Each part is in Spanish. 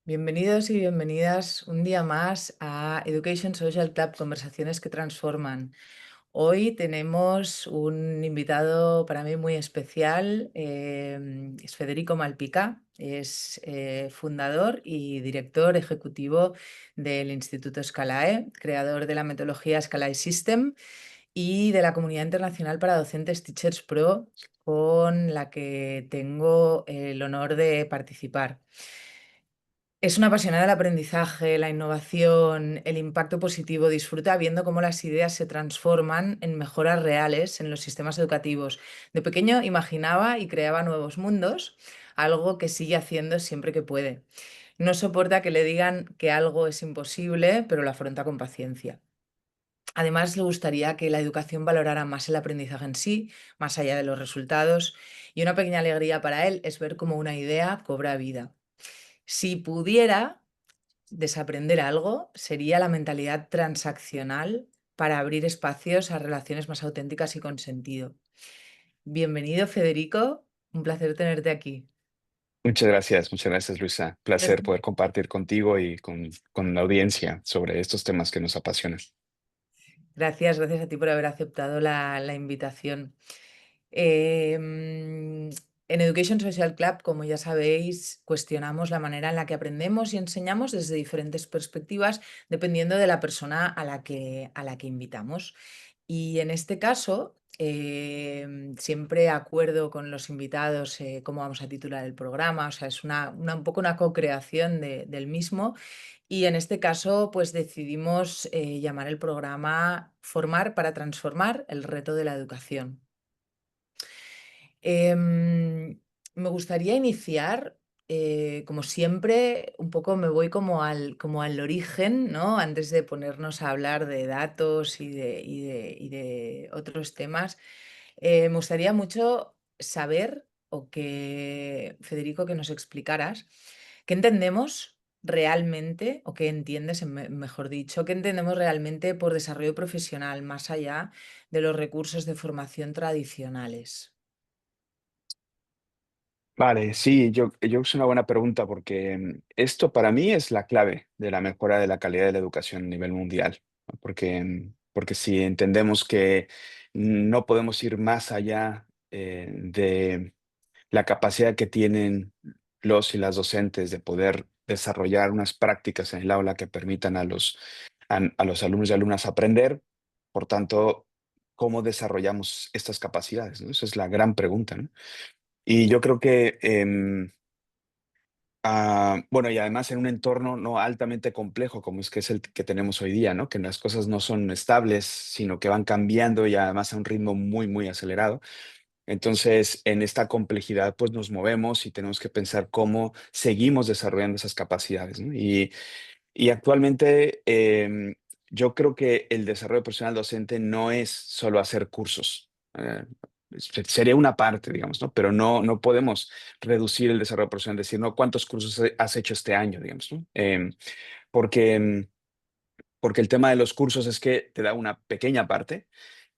Bienvenidos y bienvenidas un día más a Education Social Club, conversaciones que transforman. Hoy tenemos un invitado para mí muy especial, es Federico Malpica, es fundador y director ejecutivo del Instituto Scalae, creador de la metodología Scalae System y de la comunidad internacional para docentes Teachers Pro, con la que tengo el honor de participar. Es una apasionada del aprendizaje, la innovación, el impacto positivo. Disfruta viendo cómo las ideas se transforman en mejoras reales en los sistemas educativos. De pequeño imaginaba y creaba nuevos mundos, algo que sigue haciendo siempre que puede. No soporta que le digan que algo es imposible, pero lo afronta con paciencia. Además, le gustaría que la educación valorara más el aprendizaje en sí, más allá de los resultados. Y una pequeña alegría para él es ver cómo una idea cobra vida. Si pudiera desaprender algo, sería la mentalidad transaccional para abrir espacios a relaciones más auténticas y con sentido. Bienvenido, Federico. Un placer tenerte aquí. Muchas gracias, Luisa. Placer poder compartir contigo y con la audiencia sobre estos temas que nos apasionan. Gracias, gracias a ti por haber aceptado la invitación. En Education Social Club, como ya sabéis, cuestionamos la manera en la que aprendemos y enseñamos desde diferentes perspectivas, dependiendo de la persona a la que invitamos. Y en este caso, siempre acuerdo con los invitados cómo vamos a titular el programa, o sea, es un poco una co-creación del mismo. Y en este caso, pues decidimos llamar el programa Formar para transformar el reto de la educación. Em, Me gustaría iniciar, como siempre, un poco me voy como al origen, ¿no? Antes de ponernos a hablar de datos y de otros temas. Me gustaría mucho saber, o que, Federico, que nos explicaras qué entendemos realmente, o qué entiendes, mejor dicho, qué entendemos realmente por desarrollo profesional, más allá de los recursos de formación tradicionales. Vale, sí, yo es una buena pregunta porque esto para mí es la clave de la mejora de la calidad de la educación a nivel mundial, ¿no? Porque si entendemos que no podemos ir más allá de la capacidad que tienen los y las docentes de poder desarrollar unas prácticas en el aula que permitan a los alumnos y alumnas aprender. Por tanto, ¿cómo desarrollamos estas capacidades, no? Esa es la gran pregunta, ¿no? Y yo creo que, bueno, y además en un entorno no altamente complejo como es el que tenemos hoy día, ¿no? Que las cosas no son estables, sino que van cambiando y además a un ritmo muy, muy acelerado. Entonces, en esta complejidad, pues nos movemos y tenemos que pensar cómo seguimos desarrollando esas capacidades, ¿no? Y actualmente, yo creo que el desarrollo profesional docente no es solo hacer cursos. Sería una parte, digamos, ¿no? Pero no podemos reducir el desarrollo profesional, decir, no, ¿cuántos cursos has hecho este año, digamos, ¿no? Porque, porque el tema de los cursos es que te da una pequeña parte,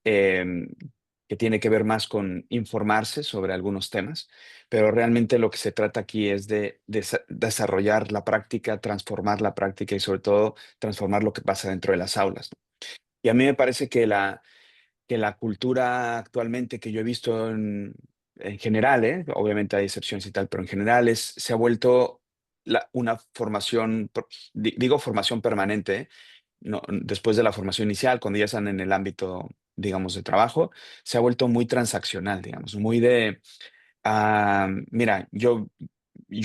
em, que tiene que ver más con informarse sobre algunos temas, pero realmente lo que se trata aquí es de desarrollar la práctica, transformar la práctica y sobre todo transformar lo que pasa dentro de las aulas, ¿no? Y a mí me parece que la cultura actualmente que yo he visto en general, obviamente hay excepciones y tal, pero en general se ha vuelto una formación, digo formación permanente, no, después de la formación inicial, cuando ya están en el ámbito, digamos, de trabajo, se ha vuelto muy transaccional, digamos, muy de, mira, yo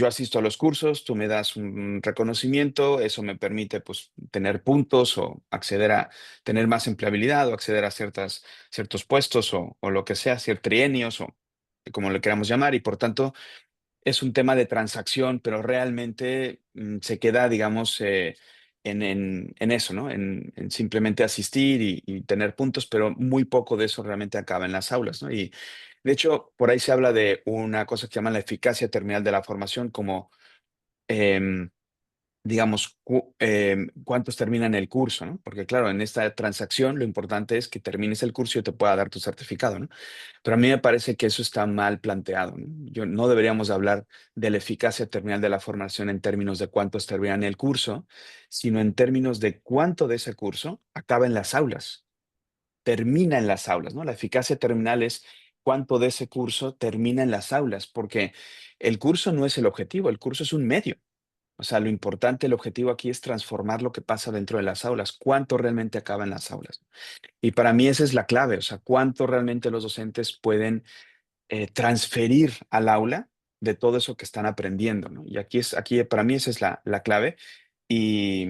asisto a los cursos, tú me das un reconocimiento, eso me permite pues tener puntos o acceder a tener más empleabilidad o acceder a ciertos puestos o lo que sea, ciertos trienios o como le queramos llamar, y por tanto es un tema de transacción, pero realmente se queda, digamos, en eso, ¿no? En simplemente asistir y tener puntos, pero muy poco de eso realmente acaba en las aulas, ¿no? Y de hecho, por ahí se habla de una cosa que llaman la eficacia terminal de la formación, como em, digamos, cuántos terminan el curso, ¿no? Porque claro, en esta transacción lo importante es que termines el curso y te pueda dar tu certificado, ¿no? Pero a mí me parece que eso está mal planteado, ¿no? No deberíamos hablar de la eficacia terminal de la formación en términos de cuántos terminan el curso, sino en términos de cuánto de ese curso acaba en las aulas, termina en las aulas, ¿no? La eficacia terminal es cuánto de ese curso termina en las aulas, porque el curso no es el objetivo, el curso es un medio. O sea, lo importante, el objetivo aquí es transformar lo que pasa dentro de las aulas, cuánto realmente acaba en las aulas. Y para mí esa es la clave, o sea, cuánto realmente los docentes pueden transferir al aula de todo eso que están aprendiendo, ¿no? Y aquí para mí esa es la clave. Y,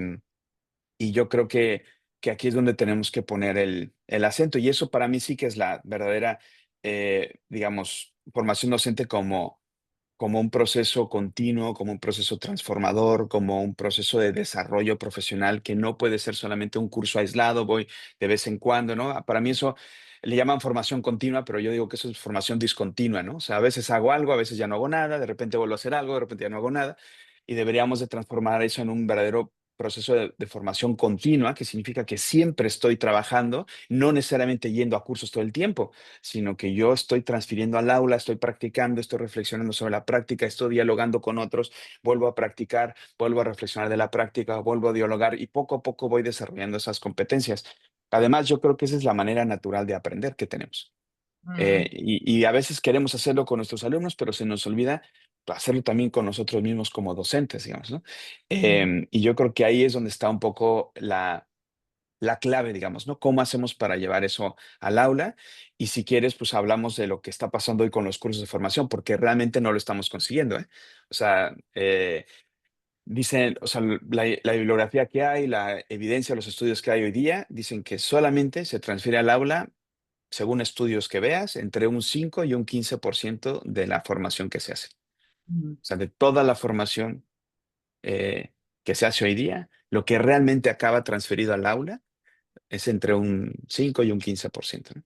y yo creo que aquí es donde tenemos que poner el acento. Y eso para mí sí que es la verdadera, digamos, formación docente como un proceso continuo, como un proceso transformador, como un proceso de desarrollo profesional que no puede ser solamente un curso aislado, voy de vez en cuando, ¿no? Para mí eso le llaman formación continua, pero yo digo que eso es formación discontinua, ¿no? O sea, a veces hago algo, a veces ya no hago nada, de repente vuelvo a hacer algo, de repente ya no hago nada, y deberíamos de transformar eso en un verdadero proceso de formación continua, que significa que siempre estoy trabajando, no necesariamente yendo a cursos todo el tiempo, sino que yo estoy transfiriendo al aula, estoy practicando, estoy reflexionando sobre la práctica, estoy dialogando con otros, vuelvo a practicar, vuelvo a reflexionar de la práctica, vuelvo a dialogar y poco a poco voy desarrollando esas competencias. Además, yo creo que esa es la manera natural de aprender que tenemos. Mm, Y a veces queremos hacerlo con nuestros alumnos, pero se nos olvida hacerlo también con nosotros mismos como docentes, digamos, ¿no? mm, Y yo creo que ahí es donde está un poco la clave, digamos, ¿no? ¿Cómo hacemos para llevar eso al aula? Y si quieres, pues hablamos de lo que está pasando hoy con los cursos de formación, porque realmente no lo estamos consiguiendo, ¿eh? O sea, dicen, o sea, la bibliografía que hay, la evidencia, los estudios que hay hoy día, dicen que solamente se transfiere al aula, según estudios que veas, entre un 5 y un 15% de la formación que se hace. mm. O sea, de toda la formación que se hace hoy día, lo que realmente acaba transferido al aula es entre un 5 y un 15%, ¿no?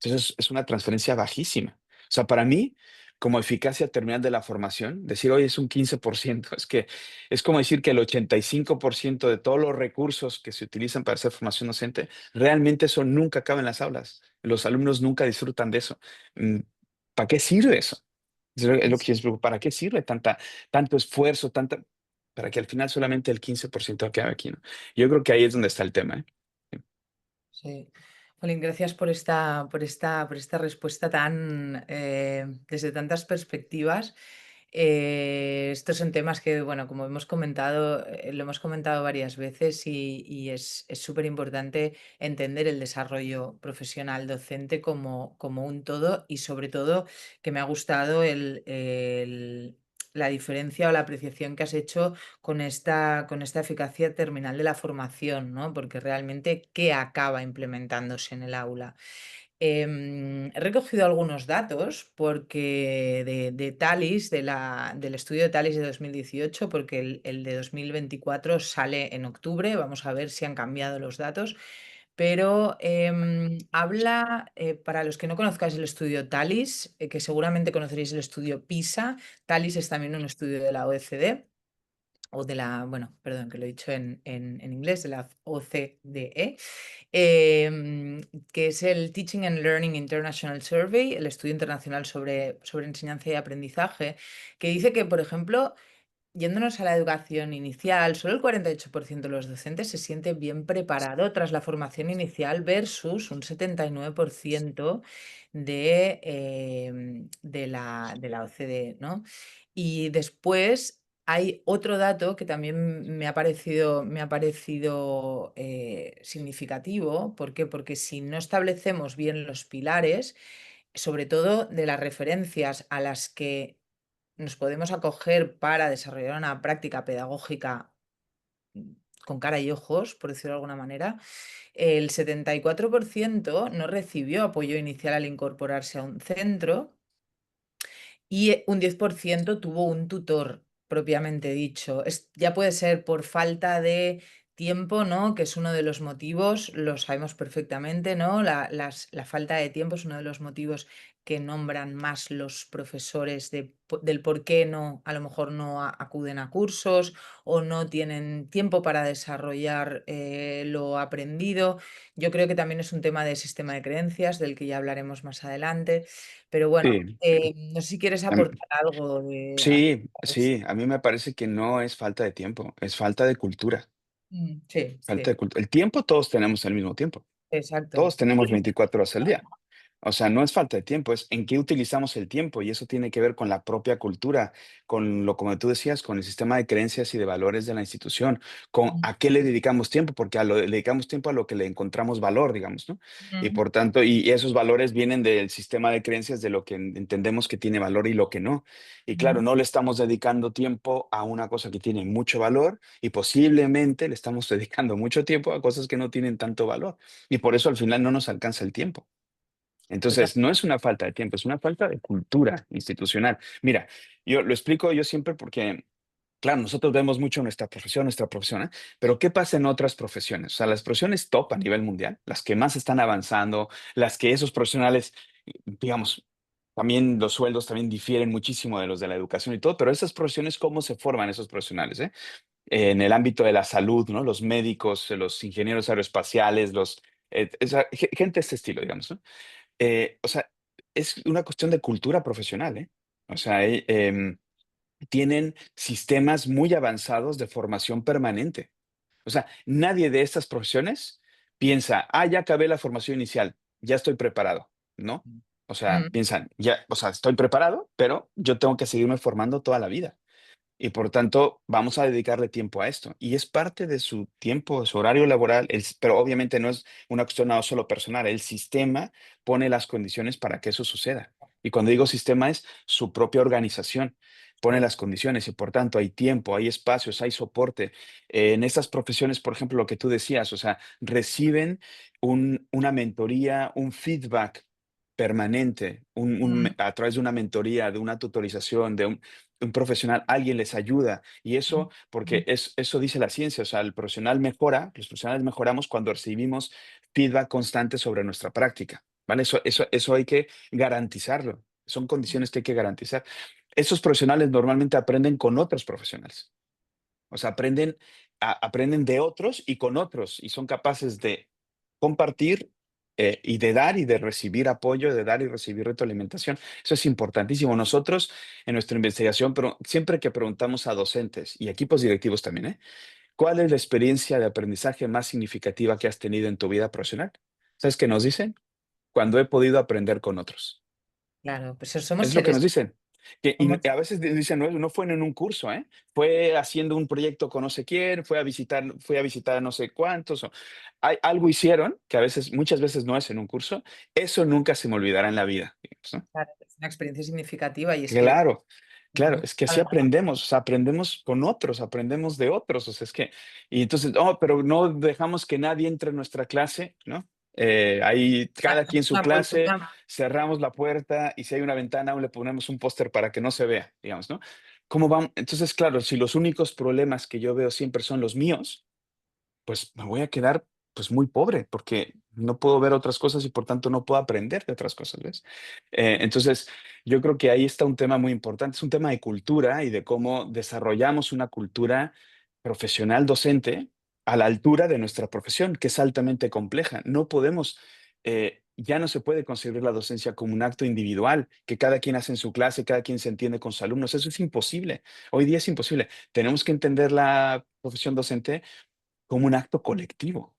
Entonces es una transferencia bajísima. O sea, para mí, como eficacia terminal de la formación, decir hoy es un 15%, es que es como decir que el 85% de todos los recursos que se utilizan para hacer formación docente, realmente eso nunca acaba en las aulas. Los alumnos nunca disfrutan de eso. Mm, ¿Para qué sirve eso? Es lo que yo digo, ¿para qué sirve tanto esfuerzo, para que al final solamente el 15% acabe aquí, ¿no? Yo creo que ahí es donde está el tema, ¿eh? Sí. Jolín, gracias por esta respuesta tan, desde tantas perspectivas. Estos son temas que, bueno, como hemos comentado, lo hemos comentado varias veces y es súper importante entender el desarrollo profesional docente como un todo y sobre todo que me ha gustado la diferencia o la apreciación que has hecho con esta eficacia terminal de la formación, ¿no? Porque realmente, ¿qué acaba implementándose en el aula? He recogido algunos datos porque de Talis, del estudio de Talis de 2018, porque el de 2024 sale en octubre, vamos a ver si han cambiado los datos, pero habla, para los que no conozcáis el estudio Talis, que seguramente conoceréis el estudio PISA. Talis es también un estudio de la OECD o de la, bueno, perdón, que lo he dicho en inglés, de la OCDE, em, que es el Teaching and Learning International Survey, el estudio internacional sobre enseñanza y aprendizaje, que dice que, por ejemplo, yéndonos a la educación inicial, solo el 48% de los docentes se siente bien preparado tras la formación inicial versus un 79% de la OCDE, ¿no? Y después hay otro dato que también me ha parecido significativo. ¿Por qué? Porque si no establecemos bien los pilares, sobre todo de las referencias a las que nos podemos acoger para desarrollar una práctica pedagógica mm, con cara y ojos, por decirlo de alguna manera, el 74% no recibió apoyo inicial al incorporarse a un centro y un 10% tuvo un tutor propiamente dicho. Ya puede ser por falta de tiempo, ¿no? Que es uno de los motivos, lo sabemos perfectamente, ¿no? La falta de tiempo es uno de los motivos que nombran más los profesores del por qué no, a lo mejor no acuden a cursos o no tienen tiempo para desarrollar lo aprendido. Yo creo que también es un tema de sistema de creencias, del que ya hablaremos más adelante. Pero bueno, Sí, no sé si quieres am, aportar algo de... sí, sí, a mí me parece que no es falta de tiempo, es falta de cultura, Sí, falta sí, de cultura. El tiempo todos tenemos al mismo tiempo, exacto. todos tenemos 24 horas al día. O sea, no es falta de tiempo, es en qué utilizamos el tiempo y eso tiene que ver con la propia cultura, con lo, como tú decías, con el sistema de creencias y de valores de la institución, con Mm, a qué le dedicamos tiempo, porque le dedicamos tiempo a lo que le encontramos valor, digamos, ¿no? Y mm, por tanto, y esos valores vienen del sistema de creencias de lo que entendemos que tiene valor y lo que no. Y claro, mm, no le estamos dedicando tiempo a una cosa que tiene mucho valor y posiblemente le estamos dedicando mucho tiempo a cosas que no tienen tanto valor. Y por eso al final no nos alcanza el tiempo. total. Entonces, no es una falta de tiempo, es una falta de cultura institucional. Mira, yo lo explico yo siempre porque, claro, nosotros vemos mucho nuestra profesión, ¿eh? Pero ¿qué pasa en otras profesiones? O sea, las profesiones top a nivel mundial, las que más están avanzando, las que esos profesionales, digamos, también los sueldos también difieren muchísimo de los de la educación y todo, pero esas profesiones, ¿cómo se forman esos profesionales, eh? En el ámbito de la salud, ¿no? Los médicos, los ingenieros aeroespaciales, gente de este estilo, digamos, ¿no? O sea, es una cuestión de cultura profesional, ¿eh? O sea, tienen sistemas muy avanzados de formación permanente. O sea, nadie de estas profesiones piensa, ya acabé la formación inicial, ya estoy preparado, ¿no? O sea, Mm, piensan, ya, o sea, estoy preparado, pero yo tengo que seguirme formando toda la vida. Y por tanto, vamos a dedicarle tiempo a esto. Y es parte de su tiempo, de su horario laboral, pero obviamente no es una cuestión no solo personal. El sistema pone las condiciones para que eso suceda. Y cuando digo sistema es su propia organización. Pone sí, las condiciones y por tanto hay tiempo, hay espacios, hay soporte. En estas profesiones, por ejemplo, lo que tú decías, o sea, reciben una mentoría, un feedback permanente, mm, a través de una mentoría, de una tutorización, de un profesional, alguien les ayuda. Y mm, eso, porque mm, eso dice la ciencia, o sea, el profesional mejora, los profesionales mejoramos cuando recibimos feedback constante sobre nuestra práctica, ¿vale? Eso hay que garantizarlo. Son condiciones que hay que garantizar. Esos profesionales normalmente aprenden con otros profesionales. O sea, aprenden de otros y con otros y son capaces de compartir y de dar y de recibir apoyo, de dar y recibir retroalimentación. Eso es importantísimo. Nosotros en nuestra investigación, pero siempre que preguntamos a docentes y equipos directivos también, ¿cuál es la experiencia de aprendizaje más significativa que has tenido en tu vida profesional? ¿Sabes qué nos dicen? Cuando he podido aprender con otros. claro, pues somos Es lo que seres, nos dicen. somos, A veces dicen, no fue en un curso, ¿eh? Fue haciendo un proyecto con no sé quién, fue a visitar a no sé cuántos. Algo hicieron, que muchas veces no es en un curso, eso nunca se me olvidará en la vida, digamos, ¿no? claro, es una experiencia significativa y es que Claro, claro, tenemos es que toda así la razón. aprendemos, o sea, aprendemos con otros, aprendemos de otros, o sea, y entonces, pero no dejamos que nadie entre en nuestra clase, ¿no? Ahí cada quien su Una clase, política, cerramos la puerta y si hay una ventana, aún le ponemos un póster para que no se vea, digamos, ¿no? ¿Cómo vamos? Entonces, claro, si los únicos problemas que yo veo siempre son los míos, pues me voy a quedar pues muy pobre porque no puedo ver otras cosas y por tanto no puedo aprender de otras cosas, ¿ves? Entonces, yo creo que ahí está un tema muy importante, es un tema de cultura y de cómo desarrollamos una cultura profesional docente a la altura de nuestra profesión, que es altamente compleja. No podemos, ya no se puede concebir la docencia como un acto individual, que cada quien hace en su clase, cada quien se entiende con sus alumnos. Eso es imposible. Hoy día es imposible. Tenemos que entender la profesión docente como un acto colectivo.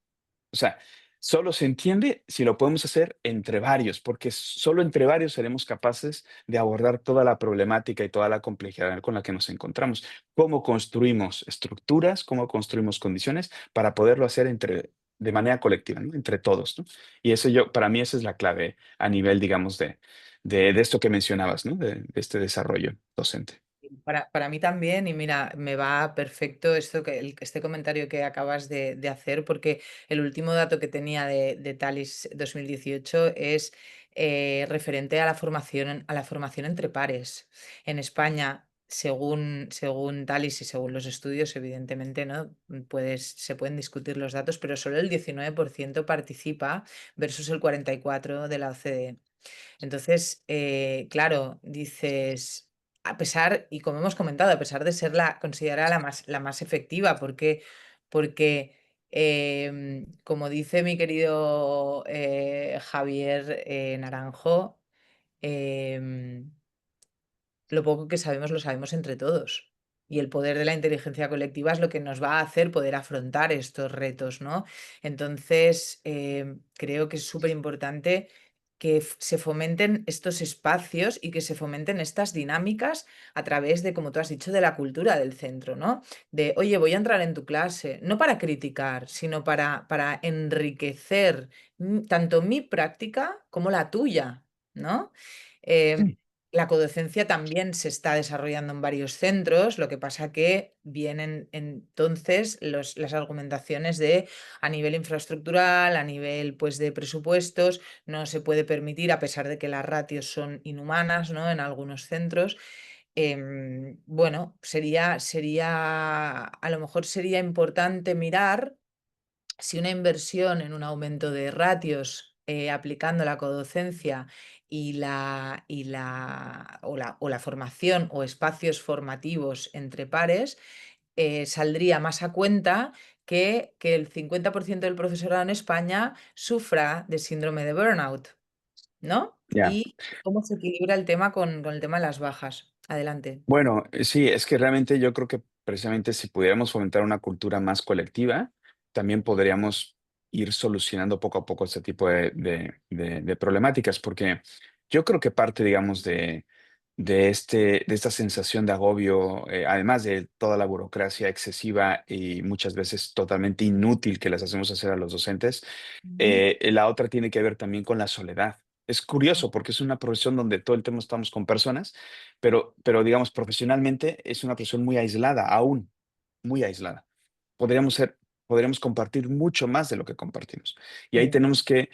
O sea, solo se entiende si lo podemos hacer entre varios, porque solo entre varios seremos capaces de abordar toda la problemática y toda la complejidad con la que nos encontramos. ¿Cómo construimos estructuras, cómo construimos condiciones para poderlo hacer de manera colectiva, ¿no? Entre todos, ¿no? Y para mí esa es la clave a nivel, digamos, de esto que mencionabas, ¿no? De este desarrollo docente. para mí también, y mira, me va perfecto este comentario que acabas de hacer, porque el último dato que tenía de Talis 2018 es referente a la formación entre pares. En España, según Talis y según los estudios, evidentemente, ¿no? Se pueden discutir los datos, pero solo el 19% participa versus el 44% de la OCDE. Entonces, claro, dices, a pesar, y como hemos comentado, a pesar de ser considerada la más efectiva, porque como dice mi querido Javier Naranjo, em, lo poco que sabemos lo sabemos entre todos. Y el poder de la inteligencia colectiva es lo que nos va a hacer poder afrontar estos retos, ¿no? Entonces, creo que es súper importante que se fomenten estos espacios y que se fomenten estas dinámicas a través de, como tú has dicho, de la cultura del centro, ¿no? De, oye, voy a entrar en tu clase, no para criticar, sino para enriquecer tanto mi práctica como la tuya, ¿no? Em, Sí. la codocencia también se está desarrollando en varios centros, lo que pasa que vienen entonces las argumentaciones de a nivel infraestructural, a nivel pues de presupuestos, no se puede permitir, a pesar de que las ratios son inhumanas, ¿no? En algunos centros. Bueno, a lo mejor sería importante mirar si una inversión en un aumento de ratios, aplicando la codocencia o la formación o espacios formativos entre pares, saldría más a cuenta que el 50% del profesorado en España sufra de síndrome de burnout, ¿no? Ya. Y cómo se equilibra el tema con el tema de las bajas. Adelante. Bueno, sí, es que realmente yo creo que precisamente si pudiéramos fomentar una cultura más colectiva, también podríamos ir solucionando poco a poco este tipo de problemáticas, porque yo creo que parte, digamos, de esta sensación de agobio, además de toda la burocracia excesiva y muchas veces totalmente inútil que les hacemos hacer a los docentes, Ujú, la otra tiene que ver también con la soledad. Es curioso porque es una profesión donde todo el tiempo estamos con personas, pero digamos, profesionalmente es una profesión muy aislada, aún muy aislada. Podríamos ser, podríamos compartir mucho más de lo que compartimos. Y ahí sí, tenemos que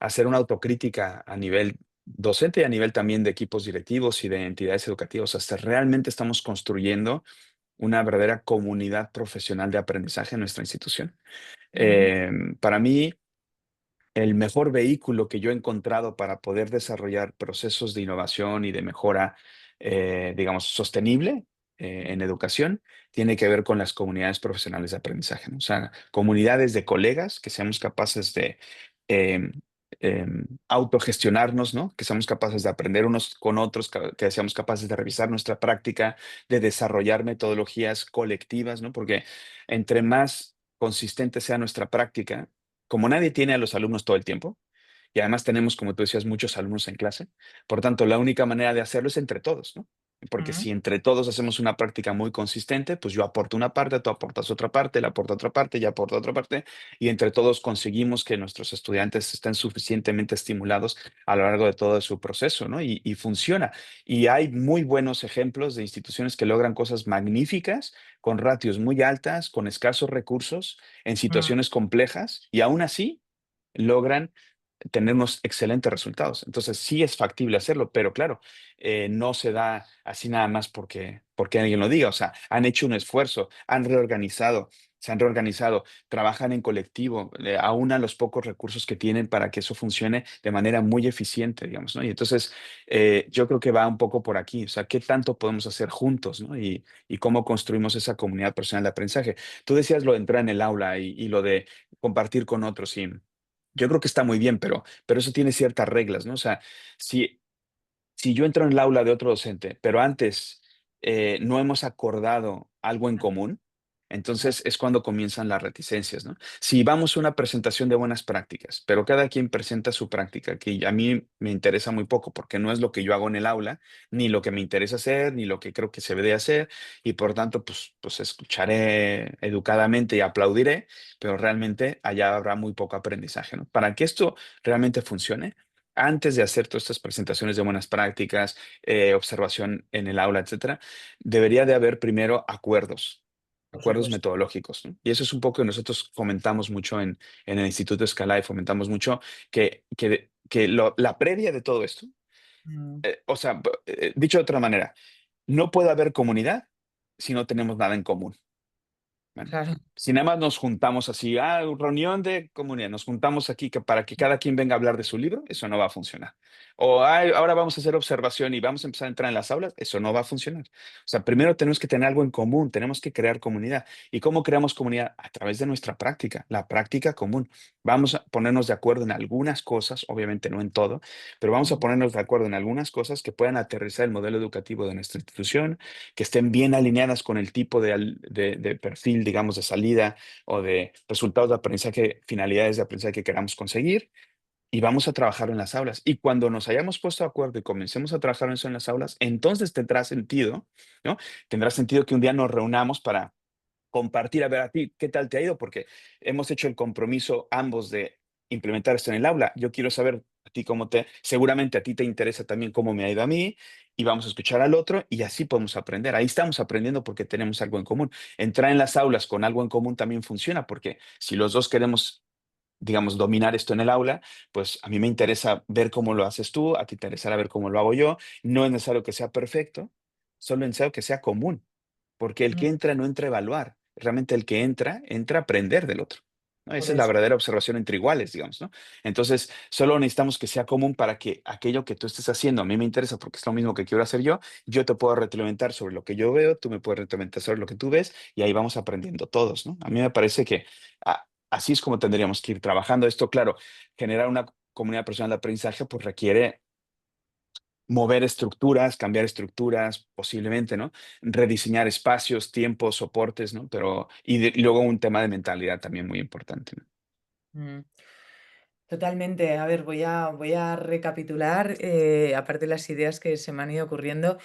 hacer una autocrítica a nivel docente y a nivel también de equipos directivos y de entidades educativas. Hasta realmente estamos construyendo una verdadera comunidad profesional de aprendizaje en nuestra institución. ujú, Para mí, el mejor vehículo que yo he encontrado para poder desarrollar procesos de innovación y de mejora, digamos, sostenible en educación, tiene que ver con las comunidades profesionales de aprendizaje, ¿no? O sea, comunidades de colegas que seamos capaces de em, autogestionarnos, ¿no? Que seamos capaces de aprender unos con otros, que seamos capaces de revisar nuestra práctica, de desarrollar metodologías colectivas, ¿no? Porque entre más consistente sea nuestra práctica, como nadie tiene a los alumnos todo el tiempo, y además tenemos, como tú decías, muchos alumnos en clase, por tanto, la única manera de hacerlo es entre todos, ¿no? Porque ujú, si entre todos hacemos una práctica muy consistente, pues yo aporto una parte, tú aportas otra parte, él aporta otra parte, yo aporto otra parte, y entre todos conseguimos que nuestros estudiantes estén suficientemente estimulados a lo largo de todo su proceso, ¿no? Y funciona. Y hay muy buenos ejemplos de instituciones que logran cosas magníficas, con ratios muy altas, con escasos recursos, en ujú, situaciones complejas, y aún así logran tener unos excelentes resultados. Entonces, sí es factible hacerlo, pero claro, no se da así nada más porque alguien lo diga. O sea, han hecho un esfuerzo, han reorganizado, se han reorganizado, trabajan en colectivo, aunan los pocos recursos que tienen para que eso funcione de manera muy eficiente, digamos, ¿no? Y entonces, yo creo que va un poco por aquí. O sea, ¿qué tanto podemos hacer juntos, ¿no? Y cómo construimos esa comunidad personal de aprendizaje. Tú decías lo de entrar en el aula y lo de compartir con otros. Y yo creo que está muy bien, pero eso tiene ciertas reglas, ¿no? O sea, si si yo entro en el aula de otro docente, pero antes, no hemos acordado algo en común, ya, entonces es cuando comienzan las reticencias, ¿no? Si vamos a una presentación de buenas prácticas, pero cada quien presenta su práctica, que a mí me interesa muy poco, porque no es lo que yo hago en el aula, ni lo que me interesa hacer, ni lo que creo que se debe de hacer, y por tanto, pues escucharé educadamente y aplaudiré, pero realmente allá habrá muy poco aprendizaje, ¿no? Para que esto realmente funcione, antes de hacer todas estas presentaciones de buenas prácticas, observación en el aula, etcétera, debería de haber primero acuerdos, por acuerdos supuesto. metodológicos, ¿no? Y eso es un poco que nosotros fomentamos mucho en el Instituto Escala y fomentamos mucho que la previa de todo esto, Mm, o sea, dicho de otra manera, no puede haber comunidad si no tenemos nada en común. Bueno, claro. si nada más nos juntamos así, reunión de comunidad, nos juntamos aquí que para que cada quien venga a hablar de su libro, eso no va a funcionar. O ahora vamos a hacer observación y vamos a empezar a entrar en las aulas, eso no va a funcionar. O sea, primero tenemos que tener algo en común, tenemos que crear comunidad. ¿Y cómo creamos comunidad? A través de nuestra práctica, la práctica común. Vamos a ponernos de acuerdo en algunas cosas, obviamente no en todo, pero vamos a Mm, ponernos de acuerdo en algunas cosas que puedan aterrizar el modelo educativo de nuestra institución, que estén bien alineadas con el tipo de perfil, digamos, de salida o de resultados de aprendizaje, finalidades de aprendizaje que queramos conseguir, y vamos a trabajar en las aulas. Y cuando nos hayamos puesto de acuerdo y comencemos a trabajar en eso en las aulas, entonces tendrá sentido, ¿no? Tendrá sentido que un día nos reunamos para compartir, a ver a ti, ¿qué tal te ha ido? Porque hemos hecho el compromiso ambos de implementar esto en el aula. Yo quiero saber a ti seguramente a ti te interesa también cómo me ha ido a mí y vamos a escuchar al otro y así podemos aprender. Ahí estamos aprendiendo porque tenemos algo en común. Entrar en las aulas con algo en común también funciona porque si los dos queremos, digamos, dominar esto en el aula, pues a mí me interesa ver cómo lo haces tú, a ti te interesará ver cómo lo hago yo. No es necesario que sea perfecto, solo es necesario que sea común. Porque el mm, que entra no entra a evaluar, realmente el que entra, entra a aprender del otro, ¿no? por Esa es la eso. verdadera observación entre iguales, digamos, ¿no? Entonces, solo necesitamos que sea común para que aquello que tú estés haciendo a mí me interesa porque es lo mismo que quiero hacer yo te puedo retroalimentar sobre lo que yo veo, tú me puedes retroalimentar sobre lo que tú ves y ahí vamos aprendiendo todos, ¿no? A mí me parece que así es como tendríamos que ir trabajando esto, claro, generar una comunidad personal de aprendizaje pues requiere mover estructuras, cambiar estructuras, posiblemente, ¿no? Rediseñar espacios, tiempos, soportes, ¿no? Pero, y luego un tema de mentalidad también muy importante, ¿no? Mm. Totalmente. A ver, voy a recapitular, aparte de las ideas que se me han ido ocurriendo.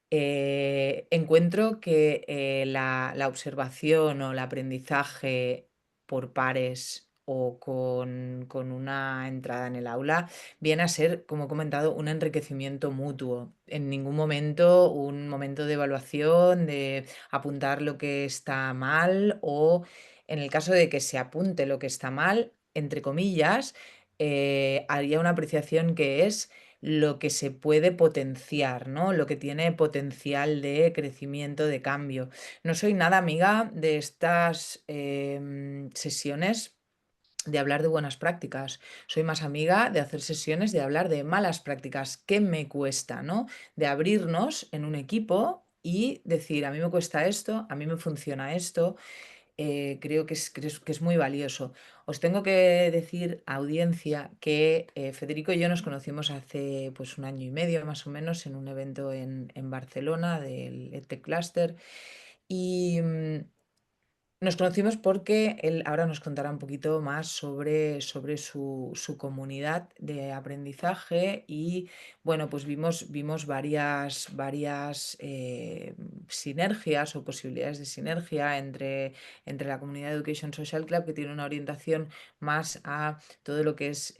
Encuentro que la observación o el aprendizaje por pares o con una entrada en el aula viene a ser, como he comentado, un enriquecimiento mutuo. En ningún momento un momento de evaluación, de apuntar lo que está mal o en el caso de que se apunte lo que está mal, entre comillas, haría una apreciación que es lo que se puede potenciar, ¿no? Lo que tiene potencial de crecimiento, de cambio. No soy nada amiga de estas sesiones de hablar de buenas prácticas. Soy más amiga de hacer sesiones de hablar de malas prácticas. ¿Qué me cuesta, no? De abrirnos en un equipo y decir, a mí me cuesta esto, a mí me funciona esto, creo que es muy valioso. Os tengo que decir, audiencia, que Federico y yo nos conocimos hace pues un año y medio más o menos en un evento en Barcelona del EdTech Cluster y nos conocimos porque él ahora nos contará un poquito más sobre su comunidad de aprendizaje y bueno, pues vimos varias sinergias o posibilidades de sinergia entre la comunidad de Education Social Club, que tiene una orientación más a todo lo que es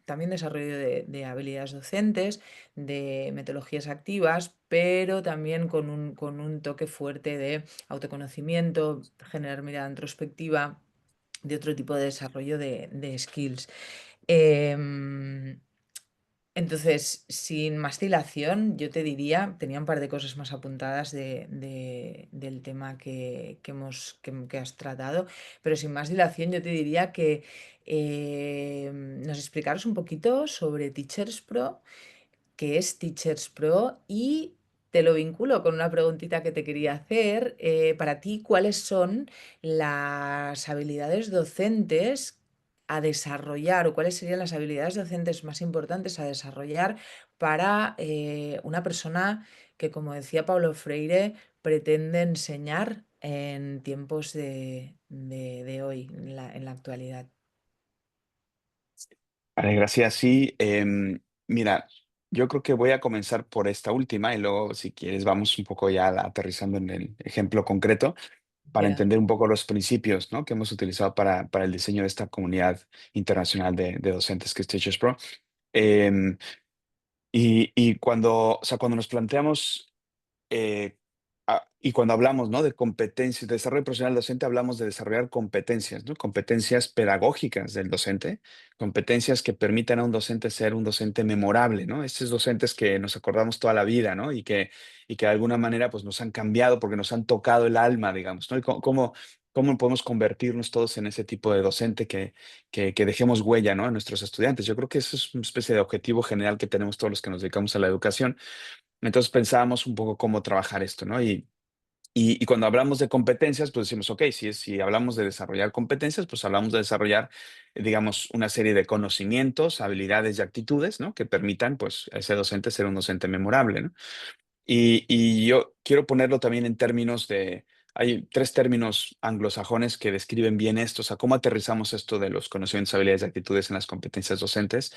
también desarrollo de habilidades docentes, de metodologías activas, pero también con un toque fuerte de autoconocimiento, generar mirada introspectiva, de otro tipo de desarrollo de skills. Em, entonces, sin más dilación, yo te diría, tenía un par de cosas más apuntadas del tema que has tratado, pero sin más dilación, yo te diría que nos explicaros un poquito sobre Teachers Pro, que es Teachers Pro y te lo vinculo con una preguntita que te quería hacer. Para ti, ¿cuáles son las habilidades docentes a desarrollar o cuáles serían las habilidades docentes más importantes a desarrollar para una persona que, como decía Paulo Freire, pretende enseñar en tiempos de hoy, en la actualidad? Vale, gracias. Sí, mira, yo creo que voy a comenzar por esta última y luego, si quieres, vamos un poco ya aterrizando en el ejemplo concreto para Ya. entender un poco los principios, ¿no? que hemos utilizado para el diseño de esta comunidad internacional de docentes que es Teachers Pro. Em, y cuando, o sea, cuando nos planteamos eh, y cuando hablamos, ¿no? de competencias, de desarrollo profesional docente, hablamos de desarrollar competencias, ¿no? Competencias pedagógicas del docente, competencias que permitan a un docente ser un docente memorable, ¿no? Estos docentes que nos acordamos toda la vida, ¿no? Y que de alguna manera pues nos han cambiado porque nos han tocado el alma, digamos, ¿no? Y cómo, cómo podemos convertirnos todos en ese tipo de docente que dejemos huella, ¿no? En nuestros estudiantes. Yo creo que eso es una especie de objetivo general que tenemos todos los que nos dedicamos a la educación. Entonces pensábamos un poco cómo trabajar esto, ¿no? Y cuando hablamos de competencias, pues decimos, ok, si hablamos de desarrollar competencias, pues hablamos de desarrollar, digamos, una serie de conocimientos, habilidades y actitudes, ¿no? Que permitan, pues, a ese docente ser un docente memorable, ¿no? Y yo quiero ponerlo también en términos de, hay tres términos anglosajones que describen bien esto, o sea, cómo aterrizamos esto de los conocimientos, habilidades y actitudes en las competencias docentes.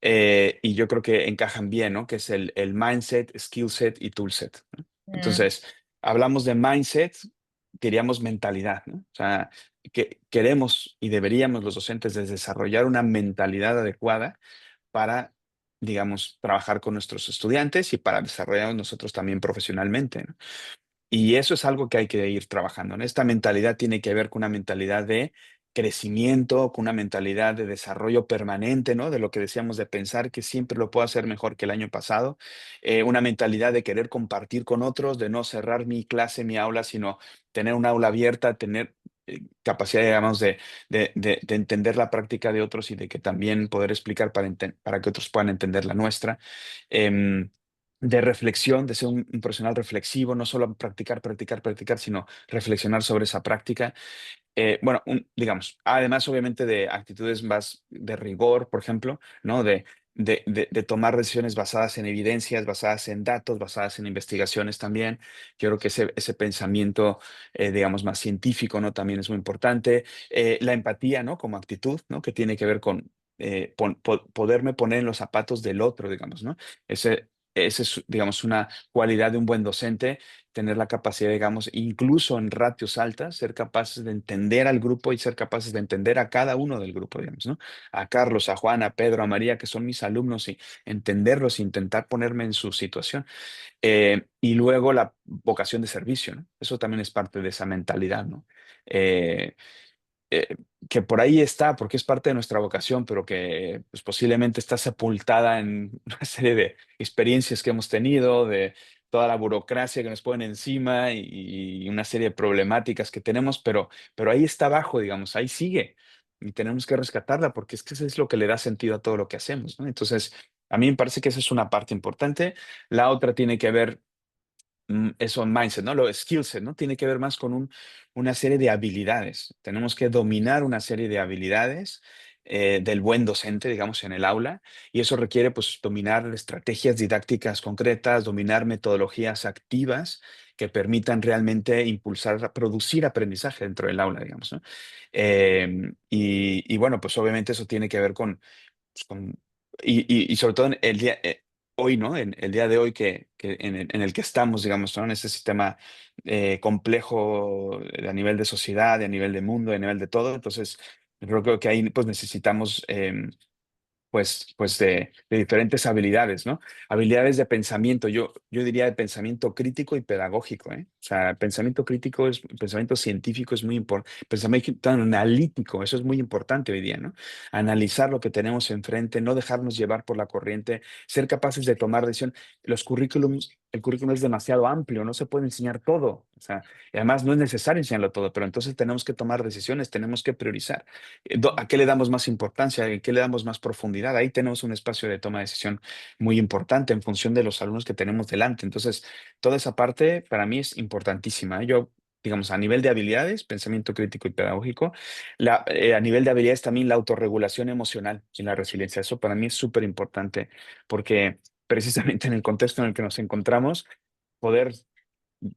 Y yo creo que encajan bien, ¿no? Que es el mindset, skill set y tool set, ¿no? Mm, Entonces, hablamos de mindset, queríamos mentalidad, ¿no? O sea, que queremos y deberíamos los docentes de desarrollar una mentalidad adecuada para, digamos, trabajar con nuestros estudiantes y para desarrollarnos nosotros también profesionalmente, ¿no? Y eso es algo que hay que ir trabajando, ¿no? Esta mentalidad tiene que ver con una mentalidad de crecimiento, con una mentalidad de desarrollo permanente, ¿no? De lo que decíamos de pensar que siempre lo puedo hacer mejor que el año pasado, una mentalidad de querer compartir con otros, de no cerrar mi clase, mi aula, sino tener un aula abierta, tener capacidad, digamos, de entender la práctica de otros y de que también poder explicar para que otros puedan entender la nuestra. Em, de reflexión, de ser un profesional reflexivo, no solo practicar, practicar, practicar, sino reflexionar sobre esa práctica. Bueno, digamos, además obviamente de actitudes más de rigor, por ejemplo, ¿no? De tomar decisiones basadas en evidencias, basadas en datos, basadas en investigaciones también. Yo creo que ese pensamiento, digamos, más científico, ¿no? También es muy importante. La empatía, ¿no? Como actitud, ¿no? Que tiene que ver con poderme poner en los zapatos del otro, digamos, ¿no? Ese es, digamos, una cualidad de un buen docente, tener la capacidad, digamos, incluso en ratios altas, ser capaces de entender al grupo y ser capaces de entender a cada uno del grupo, digamos, ¿no? A Carlos, a Juan, a Pedro, a María, que son mis alumnos, y entenderlos, intentar ponerme en su situación. Y luego la vocación de servicio, ¿no? Eso también es parte de esa mentalidad, ¿no? Eh, eh, que por ahí está, porque es parte de nuestra vocación, pero que pues, posiblemente está sepultada en una serie de experiencias que hemos tenido, de toda la burocracia que nos ponen encima y una serie de problemáticas que tenemos, pero ahí está abajo, digamos, ahí sigue. Y tenemos que rescatarla porque es que eso es lo que le da sentido a todo lo que hacemos, ¿no? Entonces, a mí me parece que esa es una parte importante. La otra tiene que ver eso mindset, ¿no? Lo skill set, ¿no? Tiene que ver más con una serie de habilidades. Tenemos que dominar una serie de habilidades del buen docente, digamos, en el aula, y eso requiere, pues, dominar estrategias didácticas concretas, dominar metodologías activas que permitan realmente impulsar, producir aprendizaje dentro del aula, digamos, ¿no? Y bueno, pues obviamente eso tiene que ver pues, y sobre todo en el día, hoy, ¿no? En el día de hoy en el que estamos, digamos, ¿no? En este sistema complejo a nivel de sociedad, a nivel de mundo, a nivel de todo. Entonces, yo creo que ahí pues necesitamos pues de diferentes habilidades, ¿no? Habilidades de pensamiento, yo diría de pensamiento crítico y pedagógico, ¿eh? O sea, pensamiento crítico es, pensamiento científico es muy importante, pensamiento analítico, eso es muy importante hoy día, ¿no? Analizar lo que tenemos enfrente, no dejarnos llevar por la corriente, ser capaces de tomar decisión. El currículum es demasiado amplio, no se puede enseñar todo, o sea, y además no es necesario enseñarlo todo, pero entonces tenemos que tomar decisiones, tenemos que priorizar. ¿A qué le damos más importancia? ¿En qué le damos más profundidad? Ahí tenemos un espacio de toma de decisión muy importante en función de los alumnos que tenemos delante. Entonces, toda esa parte para mí es importantísima, ¿eh? Yo, digamos, a nivel de habilidades, pensamiento crítico y pedagógico, a nivel de habilidades también la autorregulación emocional y la resiliencia. Eso para mí es súper importante porque precisamente en el contexto en el que nos encontramos, poder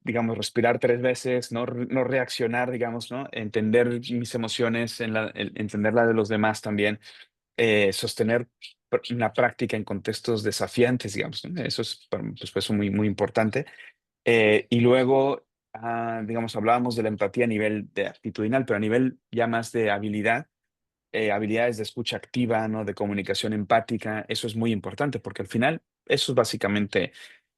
digamos, respirar tres veces, no reaccionar, digamos, ¿no? Entender mis emociones, entender la de los demás también, sostener una práctica en contextos desafiantes, digamos, ¿no? Eso es pues, muy, muy importante. Y luego, digamos, hablábamos de la empatía a nivel de actitudinal, pero a nivel ya más de habilidad, habilidades de escucha activa, ¿no? De comunicación empática, eso es muy importante porque al final eso es básicamente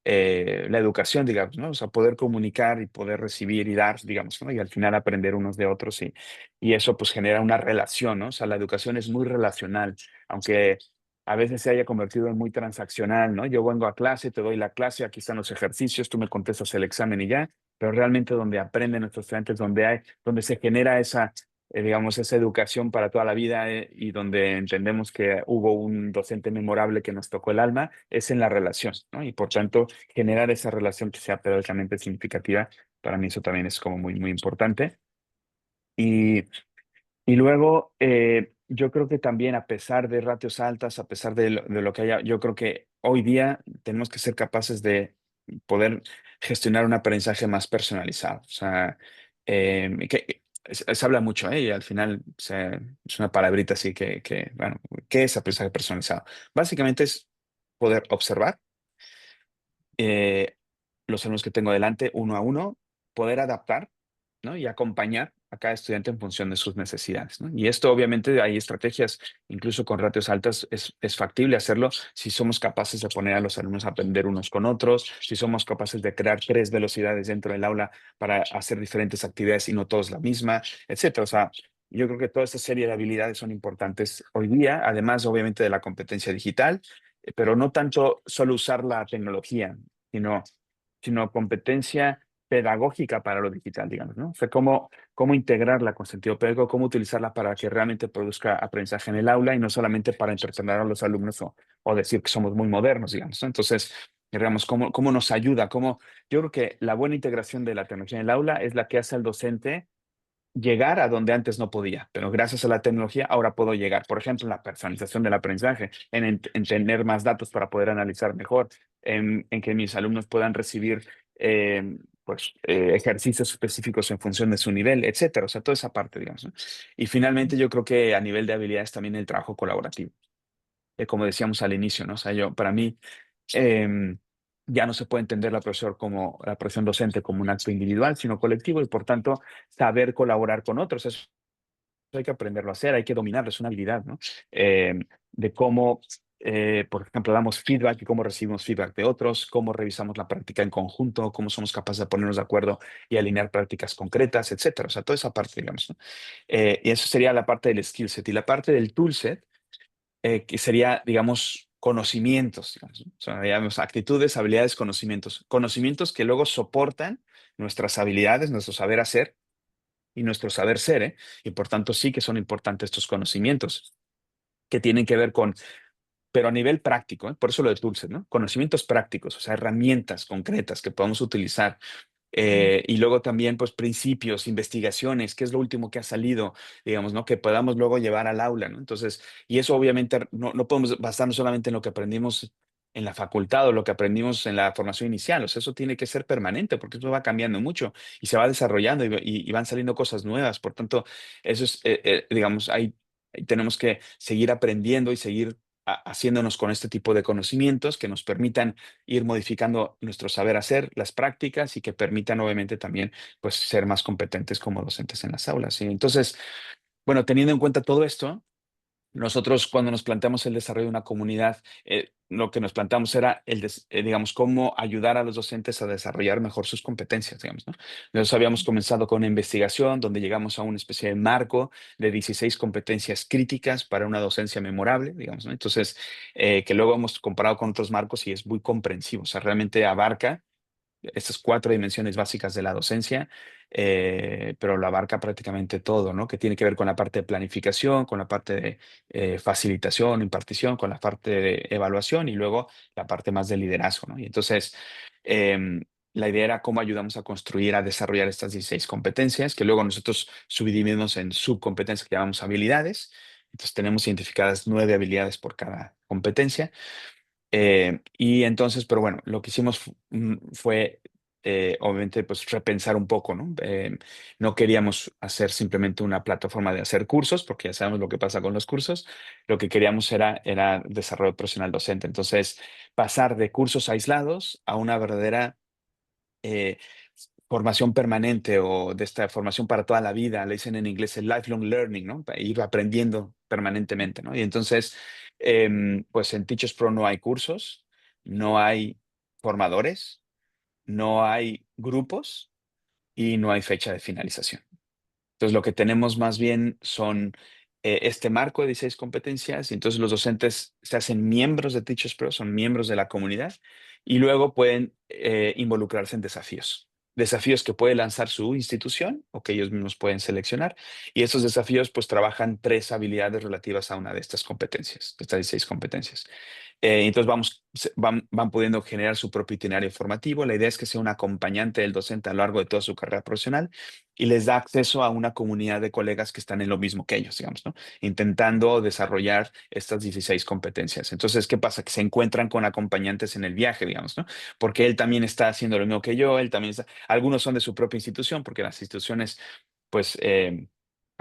la educación, digamos, ¿no? O sea, poder comunicar y poder recibir y dar, digamos, ¿no? Y al final aprender unos de otros y eso pues genera una relación, ¿no? O sea, la educación es muy relacional, aunque a veces se haya convertido en muy transaccional, ¿no? Yo vengo a clase, te doy la clase, aquí están los ejercicios, tú me contestas el examen y ya. pero realmente donde aprenden nuestros estudiantes, donde se genera esa, digamos, esa educación para toda la vida, y donde entendemos que hubo un docente memorable que nos tocó el alma, es en la relación, ¿no? Y por tanto, generar esa relación que sea pedagógicamente significativa, para mí eso también es como muy, muy importante. Y y luego, yo creo que también, a pesar de ratios altas, a pesar de lo que haya, yo creo que hoy día tenemos que ser capaces de poder gestionar un aprendizaje más personalizado. O sea, que se habla mucho, ¿eh? Y al final es una palabrita así bueno, ¿qué es aprendizaje personalizado? Básicamente es poder observar eh, los alumnos que tengo delante uno a uno, poder adaptar, ¿no? Y acompañar a cada estudiante en función de sus necesidades, ¿no? Y esto obviamente hay estrategias, incluso con ratios altas es factible hacerlo si somos capaces de poner a los alumnos a aprender unos con otros, si somos capaces de crear 3 velocidades dentro del aula para hacer diferentes actividades y no todos la misma, etcétera. O sea, yo creo que toda esta serie de habilidades son importantes hoy día, además obviamente de la competencia digital, pero no tanto solo usar la tecnología, sino, sino competencia pedagógica para lo digital, digamos, ¿no? O sea, cómo integrarla con sentido pedagógico, cómo utilizarla para que realmente produzca aprendizaje en el aula y no solamente para entretener a los alumnos o decir que somos muy modernos, digamos, ¿no? Entonces, digamos, cómo nos ayuda, yo creo que la buena integración de la tecnología en el aula es la que hace al docente llegar a donde antes no podía, pero gracias a la tecnología ahora puedo llegar. Por ejemplo, en la personalización del aprendizaje, en tener más datos para poder analizar mejor, en que mis alumnos puedan recibir ejercicios específicos en función de su nivel, etcétera. O sea, toda esa parte, digamos, ¿no? Y finalmente yo creo que a nivel de habilidades también el trabajo colaborativo, como decíamos al inicio, ¿no? O sea, para mí, em, ya no se puede entender la profesión docente como un acto individual, sino colectivo, y por tanto, saber colaborar con otros. Eso hay que aprenderlo a hacer, hay que dominarlo, es una habilidad, ¿no? De cómo, por ejemplo, damos feedback y cómo recibimos feedback de otros, cómo revisamos la práctica en conjunto, cómo somos capaces de ponernos de acuerdo y alinear prácticas concretas, etcétera. O sea, toda esa parte, digamos, ¿no? Y eso sería la parte del skill set. Y la parte del tool set, que sería, digamos, conocimientos, digamos, ¿no? O sea, digamos, actitudes, habilidades, conocimientos. Conocimientos que luego soportan nuestras habilidades, nuestro saber hacer y nuestro saber ser, ¿eh? Y por tanto sí que son importantes estos conocimientos que tienen que ver con, pero a nivel práctico, ¿eh? Por eso lo de Toolset, ¿no? Conocimientos prácticos, o sea, herramientas concretas que podamos utilizar, y luego también, pues, principios, investigaciones, qué es lo último que ha salido, digamos, ¿no? Que podamos luego llevar al aula, ¿no? Entonces, y eso obviamente no podemos basarnos solamente en lo que aprendimos en la facultad o lo que aprendimos en la formación inicial. O sea, eso tiene que ser permanente porque eso va cambiando mucho y se va desarrollando y van saliendo cosas nuevas. Por tanto, eso es, digamos, ahí tenemos que seguir aprendiendo y seguir haciéndonos con este tipo de conocimientos que nos permitan ir modificando nuestro saber hacer, las prácticas y que permitan obviamente también pues ser más competentes como docentes en las aulas. ¿Sí? Entonces, bueno, teniendo en cuenta todo esto, nosotros cuando nos planteamos el desarrollo de una comunidad, lo que nos planteamos era digamos, cómo ayudar a los docentes a desarrollar mejor sus competencias, digamos, ¿no? Nosotros habíamos comenzado con una investigación donde llegamos a una especie de marco de 16 competencias críticas para una docencia memorable, digamos, ¿no? Entonces, que luego hemos comparado con otros marcos y es muy comprensivo, o sea, realmente abarca estas 4 dimensiones básicas de la docencia, pero lo abarca prácticamente todo, ¿no? Que tiene que ver con la parte de planificación, con la parte de facilitación, impartición, con la parte de evaluación y luego la parte más de liderazgo, ¿no? Y entonces, la idea era cómo ayudamos a construir, a desarrollar estas 16 competencias, que luego nosotros subdividimos en subcompetencias que llamamos habilidades. Entonces, tenemos identificadas 9 habilidades por cada competencia. Y entonces, pero bueno, lo que hicimos fue, obviamente, pues repensar un poco, ¿no? No queríamos hacer simplemente una plataforma de hacer cursos, porque ya sabemos lo que pasa con los cursos. Lo que queríamos era desarrollo profesional docente. Entonces, pasar de cursos aislados a una verdadera eh, formación permanente o de esta formación para toda la vida, le dicen en inglés el lifelong learning, ¿no? Para ir aprendiendo permanentemente, ¿no? Y entonces, pues en Teachers Pro no hay cursos, no hay formadores, no hay grupos y no hay fecha de finalización. Entonces, lo que tenemos más bien son este marco de 16 competencias y entonces los docentes se hacen miembros de Teachers Pro, son miembros de la comunidad y luego pueden involucrarse en desafíos. desafíos que puede lanzar su institución o que ellos mismos pueden seleccionar. Y esos desafíos pues trabajan 3 habilidades relativas a una de estas competencias, de estas 16 competencias. Entonces van pudiendo generar su propio itinerario formativo. La idea es que sea un acompañante del docente a lo largo de toda su carrera profesional y les da acceso a una comunidad de colegas que están en lo mismo que ellos, digamos, ¿no? Intentando desarrollar estas 16 competencias. Entonces, ¿qué pasa? Que se encuentran con acompañantes en el viaje, digamos, ¿no? Porque él también está haciendo lo mismo que yo, él también está, algunos son de su propia institución, porque las instituciones, pues,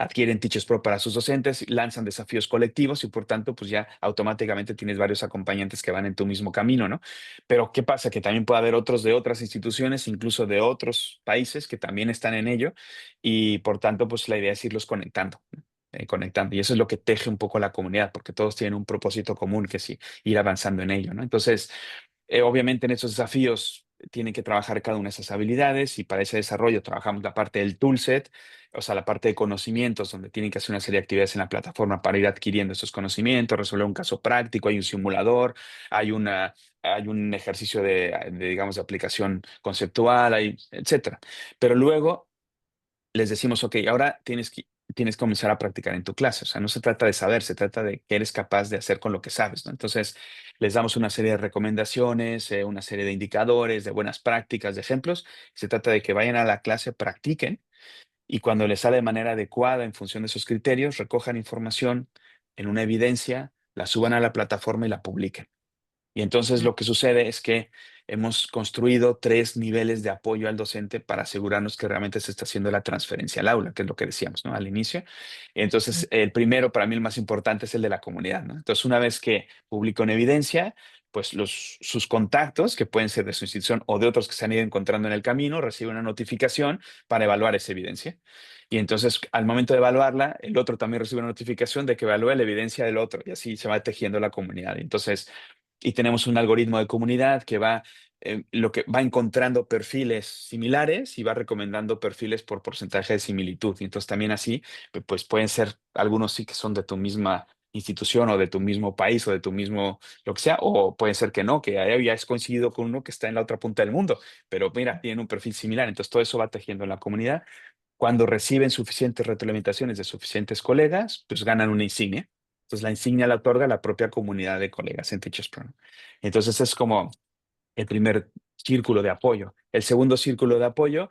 adquieren Teachers Pro para sus docentes, lanzan desafíos colectivos y por tanto, pues ya automáticamente tienes varios acompañantes que van en tu mismo camino, ¿no? Pero ¿qué pasa? Que también puede haber otros de otras instituciones, incluso de otros países que también están en ello y por tanto, pues la idea es irlos conectando. ¿No? Conectando. Y eso es lo que teje un poco la comunidad, porque todos tienen un propósito común que es ir avanzando en ello, ¿no? Entonces, obviamente en esos desafíos tienen que trabajar cada una de esas habilidades y para ese desarrollo trabajamos la parte del toolset, o sea, la parte de conocimientos, donde tienen que hacer una serie de actividades en la plataforma para ir adquiriendo esos conocimientos, resolver un caso práctico, hay un simulador, hay hay un ejercicio digamos, de aplicación conceptual, etcétera. Pero luego les decimos, ok, ahora tienes que comenzar a practicar en tu clase. O sea, no se trata de saber, se trata de qué eres capaz de hacer con lo que sabes, ¿no? Entonces, les damos una serie de recomendaciones, una serie de indicadores, de buenas prácticas, de ejemplos. Se trata de que vayan a la clase, practiquen y cuando les sale de manera adecuada en función de esos criterios, recojan información en una evidencia, la suban a la plataforma y la publiquen. Y entonces Mm, lo que sucede es que hemos construido 3 niveles de apoyo al docente para asegurarnos que realmente se está haciendo la transferencia al aula, que es lo que decíamos, ¿no? Al inicio. mm, Entonces, el primero, para mí el más importante, es el de la comunidad, ¿no? Entonces, una vez que publico en evidencia, pues sus contactos, que pueden ser de su institución o de otros que se han ido encontrando en el camino, reciben una notificación para evaluar esa evidencia. Y entonces, al momento de evaluarla, el otro también recibe una notificación de que evalúe la evidencia del otro y así se va tejiendo la comunidad. Entonces, y tenemos un algoritmo de comunidad que lo que va encontrando perfiles similares y va recomendando perfiles por porcentaje de similitud. Y entonces también así, pues pueden ser algunos sí que son de tu misma institución o de tu mismo país o de tu mismo, lo que sea, o puede ser que no, que ya es coincidido con uno que está en la otra punta del mundo, pero mira, tienen un perfil similar. Entonces todo eso va tejiendo en la comunidad. Cuando reciben suficientes retroalimentaciones de suficientes colegas, pues ganan una insignia. Entonces la insignia la otorga la propia comunidad de colegas en Teachers Pro. Entonces es como el primer círculo de apoyo. El segundo círculo de apoyo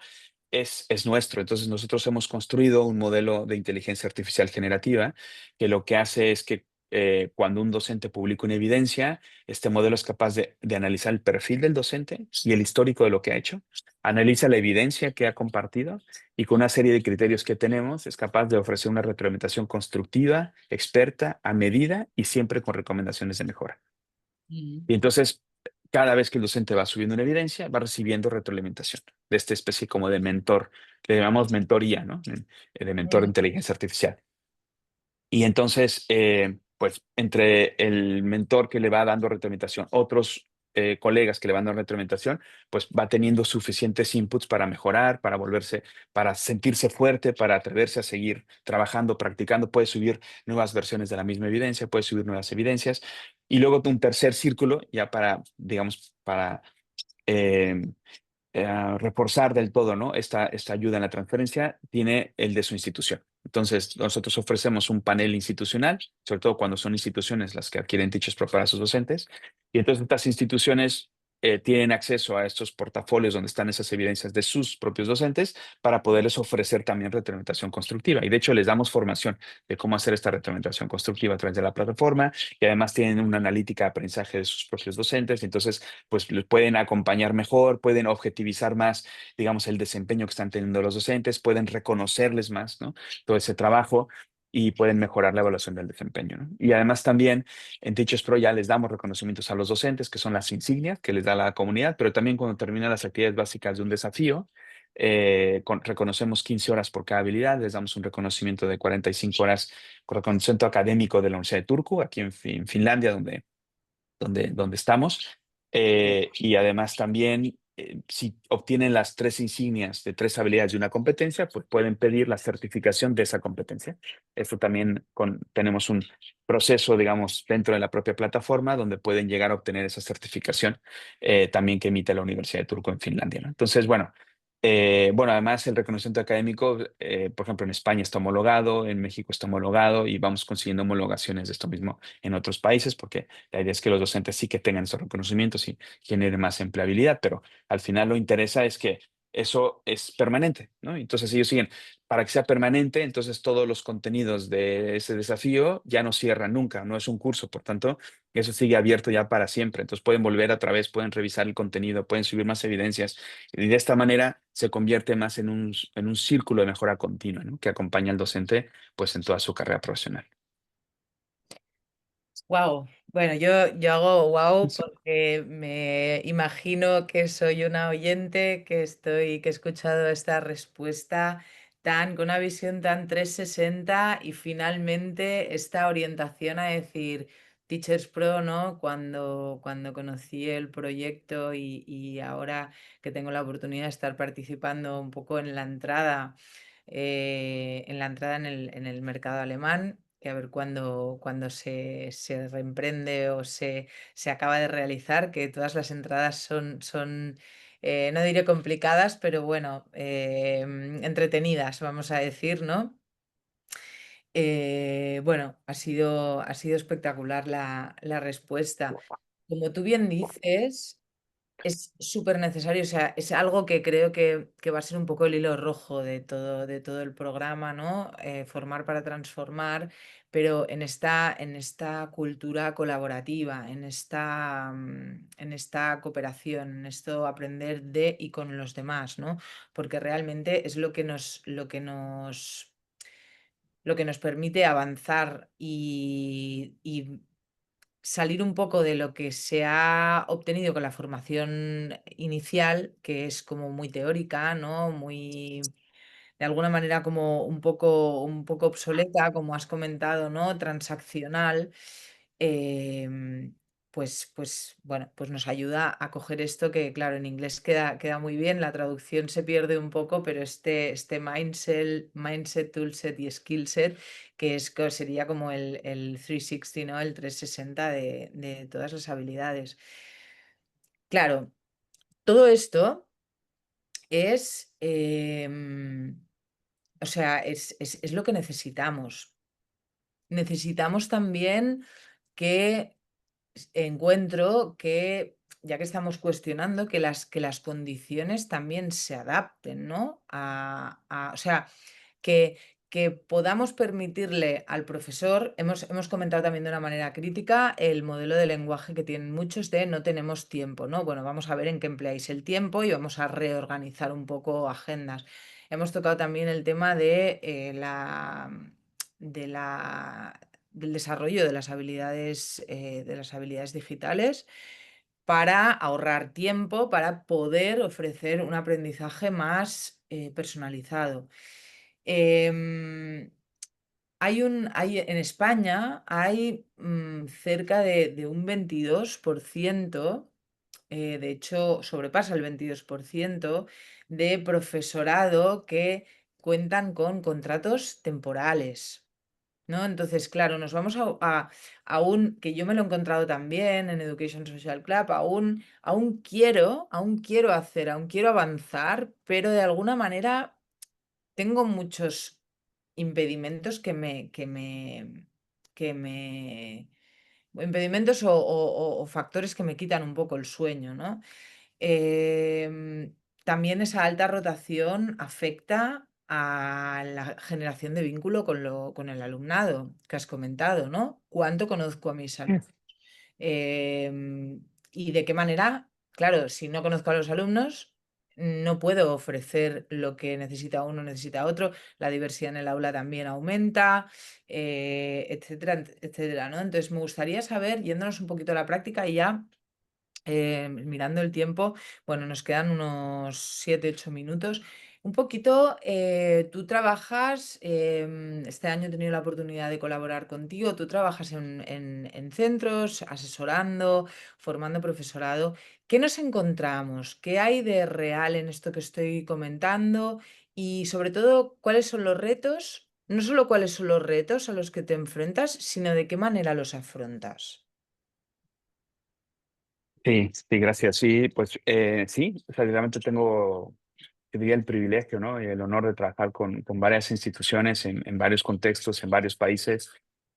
es nuestro. Entonces nosotros hemos construido un modelo de inteligencia artificial generativa que lo que hace es que cuando un docente publica una evidencia, este modelo es capaz de analizar el perfil del docente y el histórico de lo que ha hecho, analiza la evidencia que ha compartido y con una serie de criterios que tenemos es capaz de ofrecer una retroalimentación constructiva, experta, a medida y siempre con recomendaciones de mejora. mm, Y entonces, cada vez que el docente va subiendo una evidencia, va recibiendo retroalimentación de esta especie como de mentor, que le llamamos mentoría, ¿no? De mentor de mm. inteligencia artificial. Y entonces, pues entre el mentor que le va dando retroalimentación, otros colegas que le van dando retroalimentación, pues va teniendo suficientes inputs para mejorar, para volverse, para sentirse fuerte, para atreverse a seguir trabajando, practicando. Puede subir nuevas versiones de la misma evidencia, puede subir nuevas evidencias. Y luego un tercer círculo, ya para, digamos, para eh, reforzar del todo, ¿no? Esta ayuda en la transferencia tiene el de su institución. Entonces, nosotros ofrecemos un panel institucional, sobre todo cuando son instituciones las que adquieren Teachers Pro para sus docentes, y entonces estas instituciones tienen acceso a estos portafolios donde están esas evidencias de sus propios docentes para poderles ofrecer también retroalimentación constructiva. Y de hecho, les damos formación de cómo hacer esta retroalimentación constructiva a través de la plataforma y además tienen una analítica de aprendizaje de sus propios docentes. Y entonces, pues les pueden acompañar mejor, pueden objetivizar más, digamos, el desempeño que están teniendo los docentes, pueden reconocerles más, ¿no? Todo ese trabajo y pueden mejorar la evaluación del desempeño, ¿no? Y además también en Teachers Pro ya les damos reconocimientos a los docentes, que son las insignias que les da la comunidad, pero también cuando terminan las actividades básicas de un desafío, reconocemos 15 horas por cada habilidad, les damos un reconocimiento de 45 horas, reconocimiento académico de la Universidad de Turku, aquí en Finlandia, donde estamos. Y además también, si obtienen las 3 insignias de 3 habilidades de una competencia, pues pueden pedir la certificación de esa competencia. Esto también tenemos un proceso, digamos, dentro de la propia plataforma donde pueden llegar a obtener esa certificación también que emite la Universidad de Turku en Finlandia, ¿no? Entonces, bueno, Bueno, además el reconocimiento académico, por ejemplo, en España está homologado, en México está homologado y vamos consiguiendo homologaciones de esto mismo en otros países porque la idea es que los docentes sí que tengan esos reconocimientos y generen más empleabilidad, pero al final lo interesa es que eso es permanente, ¿no? Entonces ellos siguen, para que sea permanente, entonces todos los contenidos de ese desafío ya no cierran nunca, no es un curso, por tanto, eso sigue abierto ya para siempre. Entonces pueden volver otra vez, pueden revisar el contenido, pueden subir más evidencias y de esta manera se convierte más en un círculo de mejora continua, ¿no? Que acompaña al docente pues, en toda su carrera profesional. Wow, bueno, yo hago wow porque me imagino que soy una oyente que he escuchado esta respuesta con una visión tan 360 y finalmente esta orientación a decir Teachers Pro, ¿no? Cuando conocí el proyecto y ahora que tengo la oportunidad de estar participando un poco en la entrada en el mercado alemán, que a ver cuándo se reemprende o se acaba de realizar, que todas las entradas son, no diré complicadas, pero bueno, entretenidas, vamos a decir, ¿no? Bueno, ha sido espectacular la respuesta. Como tú bien dices, es súper necesario, o sea, es algo que creo que va a ser un poco el hilo rojo de todo el programa, ¿no? Formar para transformar, pero en esta cultura colaborativa, en esta cooperación, en esto aprender de y con los demás, ¿no? Porque realmente es lo que nos permite avanzar y salir un poco de lo que se ha obtenido con la formación inicial, que es como muy teórica, ¿no? Muy, de alguna manera como un poco obsoleta, como has comentado, ¿no? Transaccional. em, pues bueno, pues nos ayuda a coger esto que, claro, en inglés queda muy bien, la traducción se pierde un poco, pero este mindset, toolset y skillset sería como el 360, ¿no? El 360 de todas las habilidades. Claro, todo esto es, o sea, es lo que necesitamos. Necesitamos también que encuentro que, ya que estamos cuestionando, que las condiciones también se adapten, ¿no? O sea, que, que podamos permitirle al profesor, hemos comentado también de una manera crítica el modelo de lenguaje que tienen muchos de no tenemos tiempo, ¿no? Bueno, vamos a ver en qué empleáis el tiempo y vamos a reorganizar un poco agendas. Hemos tocado también el tema de la, del desarrollo de las habilidades digitales para ahorrar tiempo, para poder ofrecer un aprendizaje más personalizado. Em, en España hay cerca de un 22%, de hecho sobrepasa el 22% de profesorado que cuentan con contratos temporales. ¿No? Entonces, claro, nos vamos que yo me lo he encontrado también en Education Social Club, aún quiero avanzar, pero de alguna manera tengo muchos impedimentos impedimentos o factores que me quitan un poco el sueño, ¿no? Em, También esa alta rotación afecta a la generación de vínculo con el alumnado que has comentado, ¿no? ¿Cuánto conozco a mis alumnos? ¿Y de qué manera? Claro, si no conozco a los alumnos, no puedo ofrecer lo que necesita uno, necesita otro. La diversidad en el aula también aumenta, etcétera, etcétera, ¿no? Entonces, me gustaría saber, yéndonos un poquito a la práctica y ya mirando el tiempo, bueno, nos quedan unos 7, 8 minutos. Un poquito, tú trabajas, este año he tenido la oportunidad de colaborar contigo, tú trabajas en centros, asesorando, formando profesorado. ¿Qué nos encontramos? ¿Qué hay de real en esto que estoy comentando? Y sobre todo, ¿cuáles son los retos? No solo cuáles son los retos a los que te enfrentas, sino de qué manera los afrontas. Sí, sí, gracias. Sí, pues sí, o sea, realmente tengo te diría el privilegio, ¿no? Y el honor de trabajar con varias instituciones en varios contextos, en varios países.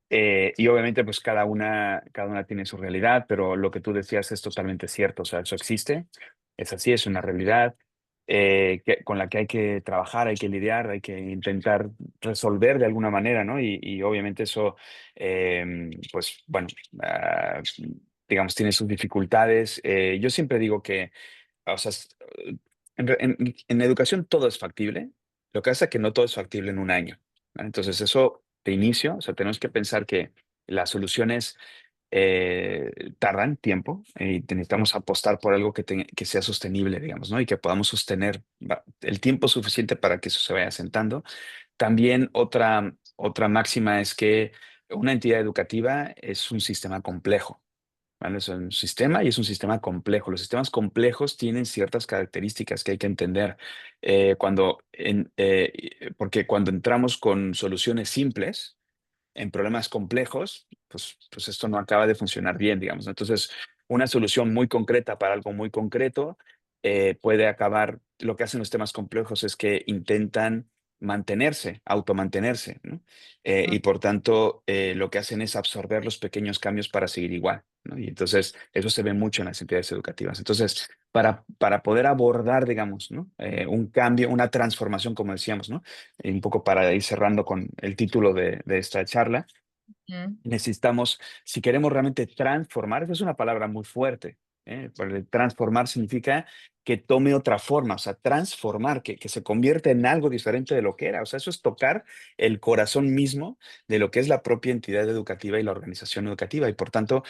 Y obviamente, pues cada una tiene su realidad, pero lo que tú decías es totalmente cierto. O sea, eso existe, es así, es una realidad con la que hay que trabajar, hay que lidiar, hay que intentar resolver de alguna manera, ¿no? Y obviamente eso, pues bueno, ah, digamos, tiene sus dificultades. Yo siempre digo que o sea, en educación todo es factible. Lo que pasa es que no todo es factible en un año, ¿vale? Entonces, eso de inicio, o sea, tenemos que pensar que las soluciones tardan tiempo y necesitamos apostar por algo que sea sostenible, digamos, ¿no? Y que podamos sostener el tiempo suficiente para que eso se vaya asentando. También otra máxima es que una entidad educativa es un sistema complejo. ¿Vale? Es un sistema y es un sistema complejo. Los sistemas complejos tienen ciertas características que hay que entender. Porque cuando entramos con soluciones simples en problemas complejos, pues esto no acaba de funcionar bien, digamos, ¿no? Entonces, una solución muy concreta para algo muy concreto puede acabar, lo que hacen los temas complejos es que intentan mantenerse, automantenerse, ¿no? Y por tanto, lo que hacen es absorber los pequeños cambios para seguir igual, ¿no? Y entonces, eso se ve mucho en las entidades educativas. Entonces, para poder abordar, digamos, ¿no? Un cambio, una transformación, como decíamos, ¿no? Y un poco para ir cerrando con el título de esta charla, Mm, necesitamos, si queremos realmente transformar, esa es una palabra muy fuerte, porque transformar significa que tome otra forma, o sea, transformar, que se convierta en algo diferente de lo que era, o sea, eso es tocar el corazón mismo de lo que es la propia entidad educativa y la organización educativa, y por tanto,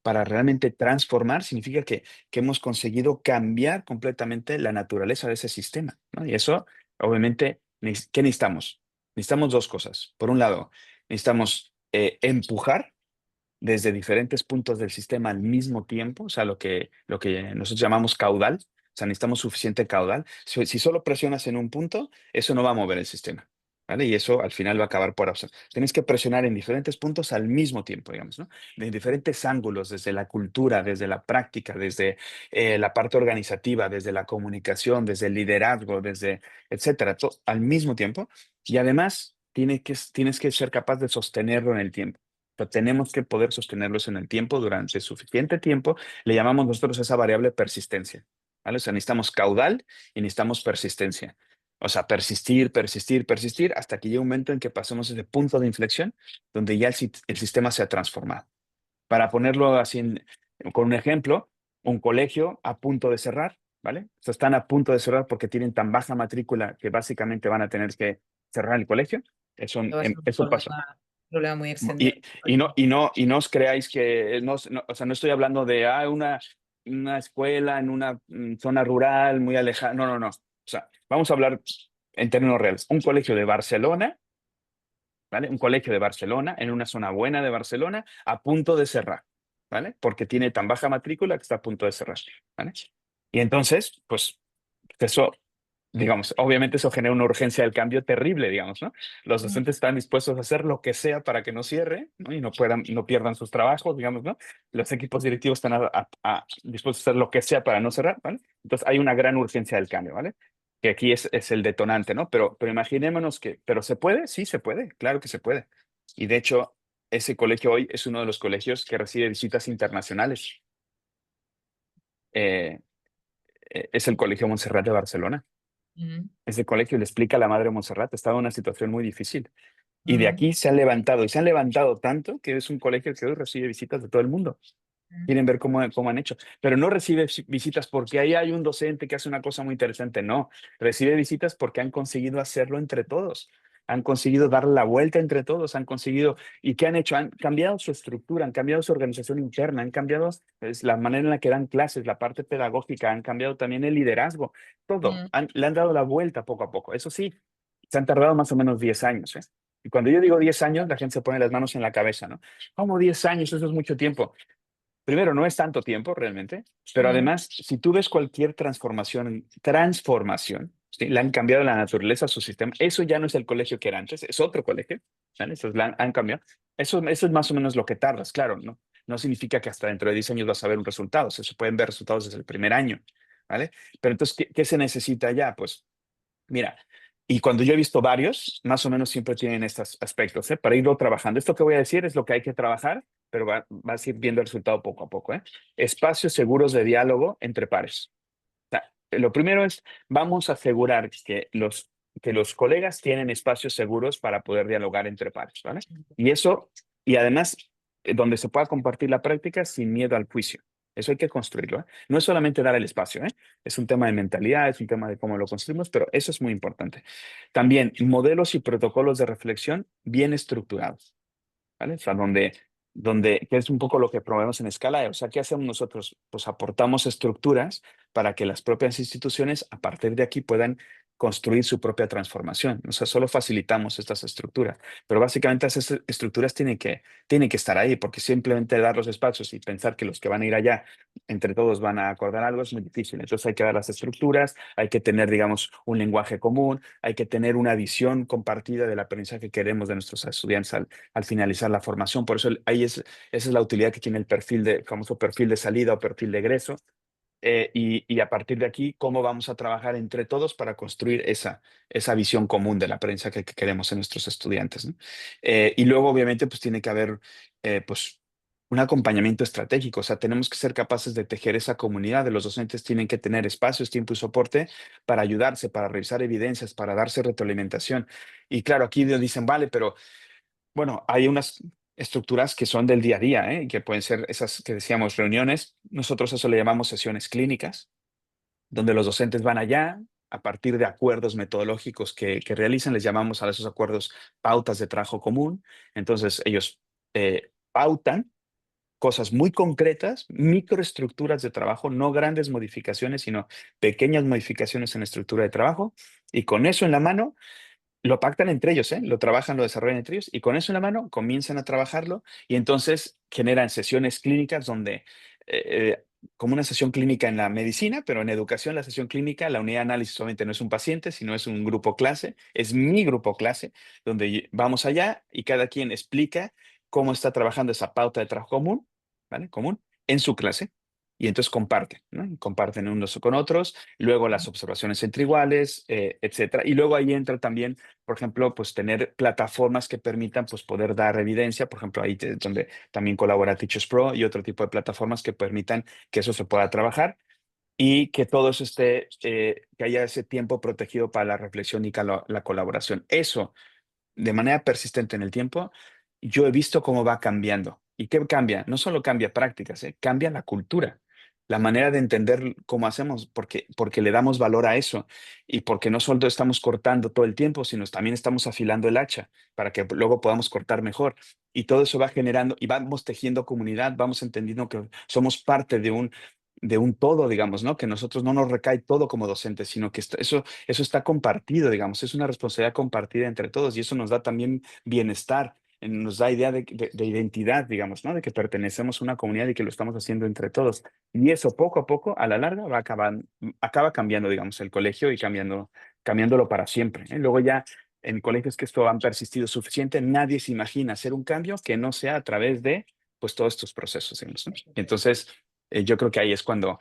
para realmente transformar significa que hemos conseguido cambiar completamente la naturaleza de ese sistema, ¿no? Y eso, obviamente, ¿qué necesitamos? Necesitamos dos cosas. Por un lado, necesitamos empujar desde diferentes puntos del sistema al mismo tiempo, o sea, lo que nosotros llamamos caudal, o sea, necesitamos suficiente caudal. Si solo presionas en un punto, eso no va a mover el sistema, ¿vale? Y eso al final va a acabar por absorber. Tienes que presionar en diferentes puntos al mismo tiempo, digamos, ¿no? De diferentes ángulos, desde la cultura, desde la práctica, desde la parte organizativa, desde la comunicación, desde el liderazgo, desde, etcétera, al mismo tiempo. Y además, tienes que ser capaz de sostenerlo en el tiempo. Pero tenemos que poder sostenerlos en el tiempo durante suficiente tiempo. Le llamamos nosotros a esa variable persistencia, ¿vale? O sea, necesitamos caudal y necesitamos persistencia. O sea, persistir, persistir, persistir, hasta que llegue un momento en que pasemos ese punto de inflexión donde ya el sistema se ha transformado. Para ponerlo así con un ejemplo, un colegio a punto de cerrar, ¿vale? O sea, están a punto de cerrar porque tienen tan baja matrícula que básicamente van a tener que cerrar el colegio. que va a ser un Eso pasa. problema muy extendido. Y no os creáis que, o sea, no estoy hablando de una escuela en una zona rural muy alejada. No, no, no. O sea, vamos a hablar en términos reales. Un colegio de Barcelona, ¿vale? Un colegio de Barcelona, en una zona buena de Barcelona, a punto de cerrar, ¿vale? Porque tiene tan baja matrícula que está a punto de cerrar, ¿vale? Y entonces, pues, eso digamos, obviamente eso genera una urgencia del cambio terrible, digamos, ¿no? Los Mm, docentes están dispuestos a hacer lo que sea para que no cierre, ¿no? Y no pierdan sus trabajos, digamos, ¿no? Los equipos directivos están dispuestos a hacer lo que sea para no cerrar, ¿vale? Entonces hay una gran urgencia del cambio, ¿vale? Que aquí es el detonante, ¿no? Pero imaginémonos ¿pero se puede? Sí, se puede, claro que se puede. Y de hecho, ese colegio hoy es uno de los colegios que recibe visitas internacionales. Eh, es el Colegio Montserrat de Barcelona. mm, Ese colegio le explica a la madre Montserrat, estaba en una situación muy difícil. Y de mm, aquí se han levantado, y se han levantado tanto que es un colegio que hoy recibe visitas de todo el mundo. mm, Quieren ver cómo han hecho. Pero no recibe visitas porque ahí hay un docente que hace una cosa muy interesante. No, recibe visitas porque han conseguido hacerlo entre todos. Han conseguido dar la vuelta entre todos, han conseguido, ¿y qué han hecho? Han cambiado su estructura, han cambiado su organización interna, han cambiado la manera en la que dan clases, la parte pedagógica, han cambiado también el liderazgo, todo. mm, Le han dado la vuelta poco a poco. Eso sí, se han tardado más o menos 10 años, ¿eh? Y cuando yo digo 10 años, la gente se pone las manos en la cabeza, ¿no? ¿Cómo 10 años? Eso es mucho tiempo. Primero, no es tanto tiempo realmente, pero mm, además, si tú ves cualquier transformación, ¿sí? Le han cambiado la naturaleza a su sistema, eso ya no es el colegio que era antes, es otro colegio, ¿vale? Eso han cambiado. Eso es más o menos lo que tardas, claro, ¿no? No significa que hasta dentro de 10 años vas a ver un resultado, se pueden ver resultados desde el primer año, ¿vale? Pero entonces, ¿qué se necesita ya? Pues Mira, y cuando yo he visto varios, más o menos siempre tienen estos aspectos, ¿eh? Para irlo trabajando. Esto que voy a decir es lo que hay que trabajar, pero vas a ir viendo el resultado poco a poco, ¿eh? Espacios seguros de diálogo entre pares. Sea, lo primero es, vamos a asegurar que los colegas tienen espacios seguros para poder dialogar entre pares, ¿vale? Y eso, y además, donde se pueda compartir la práctica sin miedo al juicio. Eso hay que construirlo, ¿eh? No es solamente dar el espacio, ¿eh? Es un tema de mentalidad, es un tema de cómo lo construimos, pero eso es muy importante. También, modelos y protocolos de reflexión bien estructurados. ¿Vale? O sea, que es un poco lo que promovemos en Escala. O sea, ¿qué hacemos nosotros? Pues aportamos estructuras para que las propias instituciones a partir de aquí puedan construir su propia transformación. O sea, solo facilitamos estas estructuras, pero básicamente esas estructuras tienen que estar ahí, porque simplemente dar los espacios y pensar que los que van a ir allá, entre todos van a acordar algo, es muy difícil. Entonces hay que dar las estructuras, hay que tener, digamos, un lenguaje común, hay que tener una visión compartida del aprendizaje que queremos de nuestros estudiantes al finalizar la formación. Por eso esa es la utilidad que tiene el famoso perfil de salida o perfil de egreso. Y a partir de aquí, cómo vamos a trabajar entre todos para construir esa visión común de la prensa que queremos en nuestros estudiantes, ¿no? Y luego, obviamente, pues tiene que haber pues, un acompañamiento estratégico. O sea, tenemos que ser capaces de tejer esa comunidad. De los docentes tienen que tener espacios, tiempo y soporte para ayudarse, para revisar evidencias, para darse retroalimentación. Y claro, aquí dicen, vale, pero bueno, hay unas estructuras que son del día a día, ¿eh? Que pueden ser esas que decíamos reuniones. Nosotros eso le llamamos sesiones clínicas, donde los docentes van allá a partir de acuerdos metodológicos que realizan, les llamamos a esos acuerdos pautas de trabajo común. Entonces, ellos pautan cosas muy concretas, microestructuras de trabajo, no grandes modificaciones, sino pequeñas modificaciones en la estructura de trabajo. Y con eso en la mano, lo pactan entre ellos, ¿eh? Lo trabajan, lo desarrollan entre ellos y con eso en la mano comienzan a trabajarlo y entonces generan sesiones clínicas donde, como una sesión clínica en la medicina, pero en educación la sesión clínica, la unidad de análisis solamente no es un paciente, sino es un grupo clase, es mi grupo clase, donde vamos allá y cada quien explica cómo está trabajando esa pauta de trabajo común, ¿vale? Común, en su clase. Y entonces comparten, ¿no? Y comparten unos con otros, luego las observaciones entre iguales, etcétera. Y luego ahí entra también por ejemplo, pues tener plataformas que permitan pues poder dar evidencia, por ejemplo, ahí donde también colabora Teachers Pro y otro tipo de plataformas que permitan que eso se pueda trabajar y que todo eso esté, que haya ese tiempo protegido para la reflexión y la colaboración. Eso de manera persistente en el tiempo, yo he visto cómo va cambiando. ¿Y qué cambia? No solo cambia prácticas, cambia la cultura, la manera de entender cómo hacemos, porque le damos valor a eso y porque no solo estamos cortando todo el tiempo, sino también estamos afilando el hacha para que luego podamos cortar mejor. Y todo eso va generando y vamos tejiendo comunidad, vamos entendiendo que somos parte de un todo, digamos, ¿no? Que nosotros no nos recae todo como docentes, sino que eso está compartido, digamos, es una responsabilidad compartida entre todos y eso nos da también bienestar, nos da idea de identidad, digamos, ¿no? De que pertenecemos a una comunidad y que lo estamos haciendo entre todos. Y eso poco a poco, a la larga, acaba cambiando, digamos, el colegio y cambiándolo para siempre, ¿eh? Luego ya en colegios que esto han persistido suficiente, nadie se imagina hacer un cambio que no sea a través de, pues, todos estos procesos, digamos, ¿no? Entonces, yo creo que ahí es cuando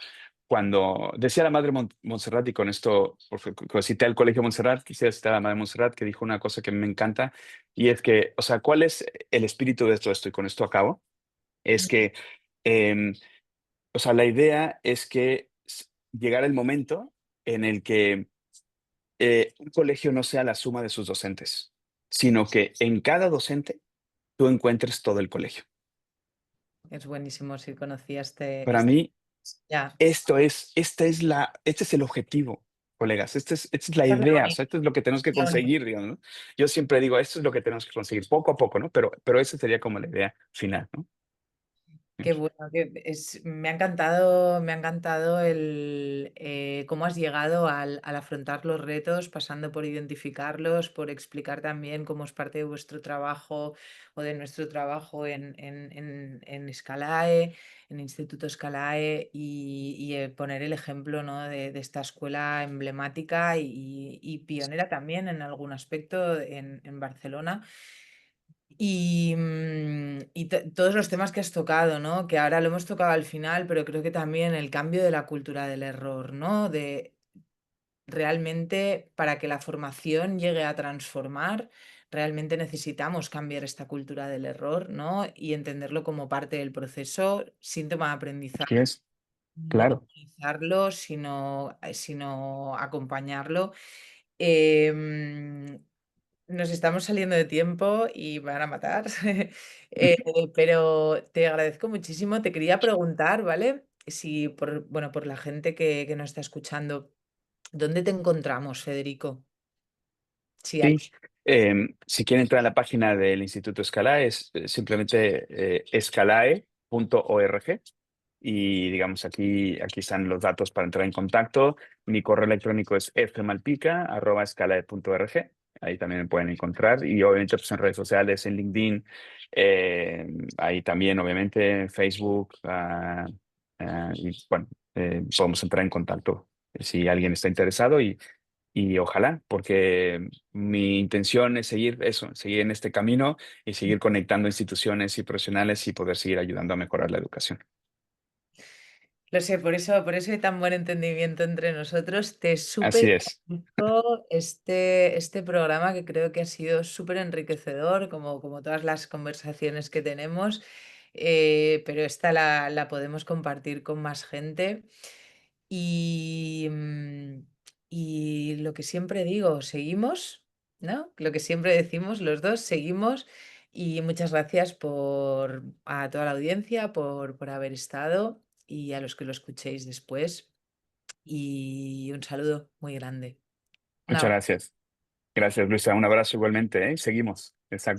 decía la madre Montserrat, y con esto, porque cité al Colegio Montserrat, quisiera citar a la madre Montserrat, que dijo una cosa que me encanta, y es que, o sea, ¿cuál es el espíritu de todo esto? Y con esto acabo, es que, em, o sea, la idea es que llegara el momento en el que un colegio no sea la suma de sus docentes, sino que en cada docente tú encuentres todo el colegio. Es buenísimo si conocía este, Para mí, ya. este es el objetivo, colegas, esta es la Está muy idea, o bonito, sea, esto es lo que tenemos que muy bonito. conseguir, digamos, ¿no? Yo siempre digo, esto es lo que tenemos que conseguir, poco a poco, ¿no? Pero esa sería como la idea final, ¿no? Qué bueno, me ha encantado cómo has llegado al afrontar los retos, pasando por identificarlos, por explicar también cómo es parte de vuestro trabajo o de nuestro trabajo en Scalae, en Instituto Scalae, y poner el ejemplo, ¿no? de esta escuela emblemática y pionera también en algún aspecto en Barcelona. Y todos los temas que has tocado, ¿no? Que ahora lo hemos tocado al final, pero creo que también el cambio de la cultura del error, ¿no? realmente para que la formación llegue a transformar, realmente necesitamos cambiar esta cultura del error, ¿no? Y entenderlo como parte del proceso, síntoma de aprendizaje. Así es, No claro. utilizarlo, sino acompañarlo. Em, Nos estamos saliendo de tiempo y me van a matar, eh, pero te agradezco muchísimo. Te quería preguntar, ¿vale? Si bueno, por la gente que nos está escuchando, ¿dónde te encontramos, Federico? Sí, Sí, si quieren entrar a la página del Instituto Scalae es simplemente scalae.org y digamos aquí están los datos para entrar en contacto. Mi correo electrónico es fmalpica@scalae.org. Ahí también me pueden encontrar y obviamente pues, en redes sociales, en LinkedIn, ahí también obviamente en Facebook y bueno, podemos entrar en contacto si alguien está interesado y ojalá, porque mi intención es seguir eso, seguir en este camino y seguir conectando instituciones y profesionales y poder seguir ayudando a mejorar la educación. lo sé, por eso hay tan buen entendimiento entre nosotros. Te súper Así es. agradezco este programa que creo que ha sido súper enriquecedor, como todas las conversaciones que tenemos, pero esta la podemos compartir con más gente. Y, y lo que siempre digo, seguimos, ¿no? Lo que siempre decimos los dos, seguimos. Y muchas gracias a toda la audiencia por haber estado y a los que lo escuchéis después. Y un saludo muy grande. Un Muchas abrazo. gracias. Gracias, Luisa. Un abrazo igualmente, ¿eh? Seguimos. Exacto.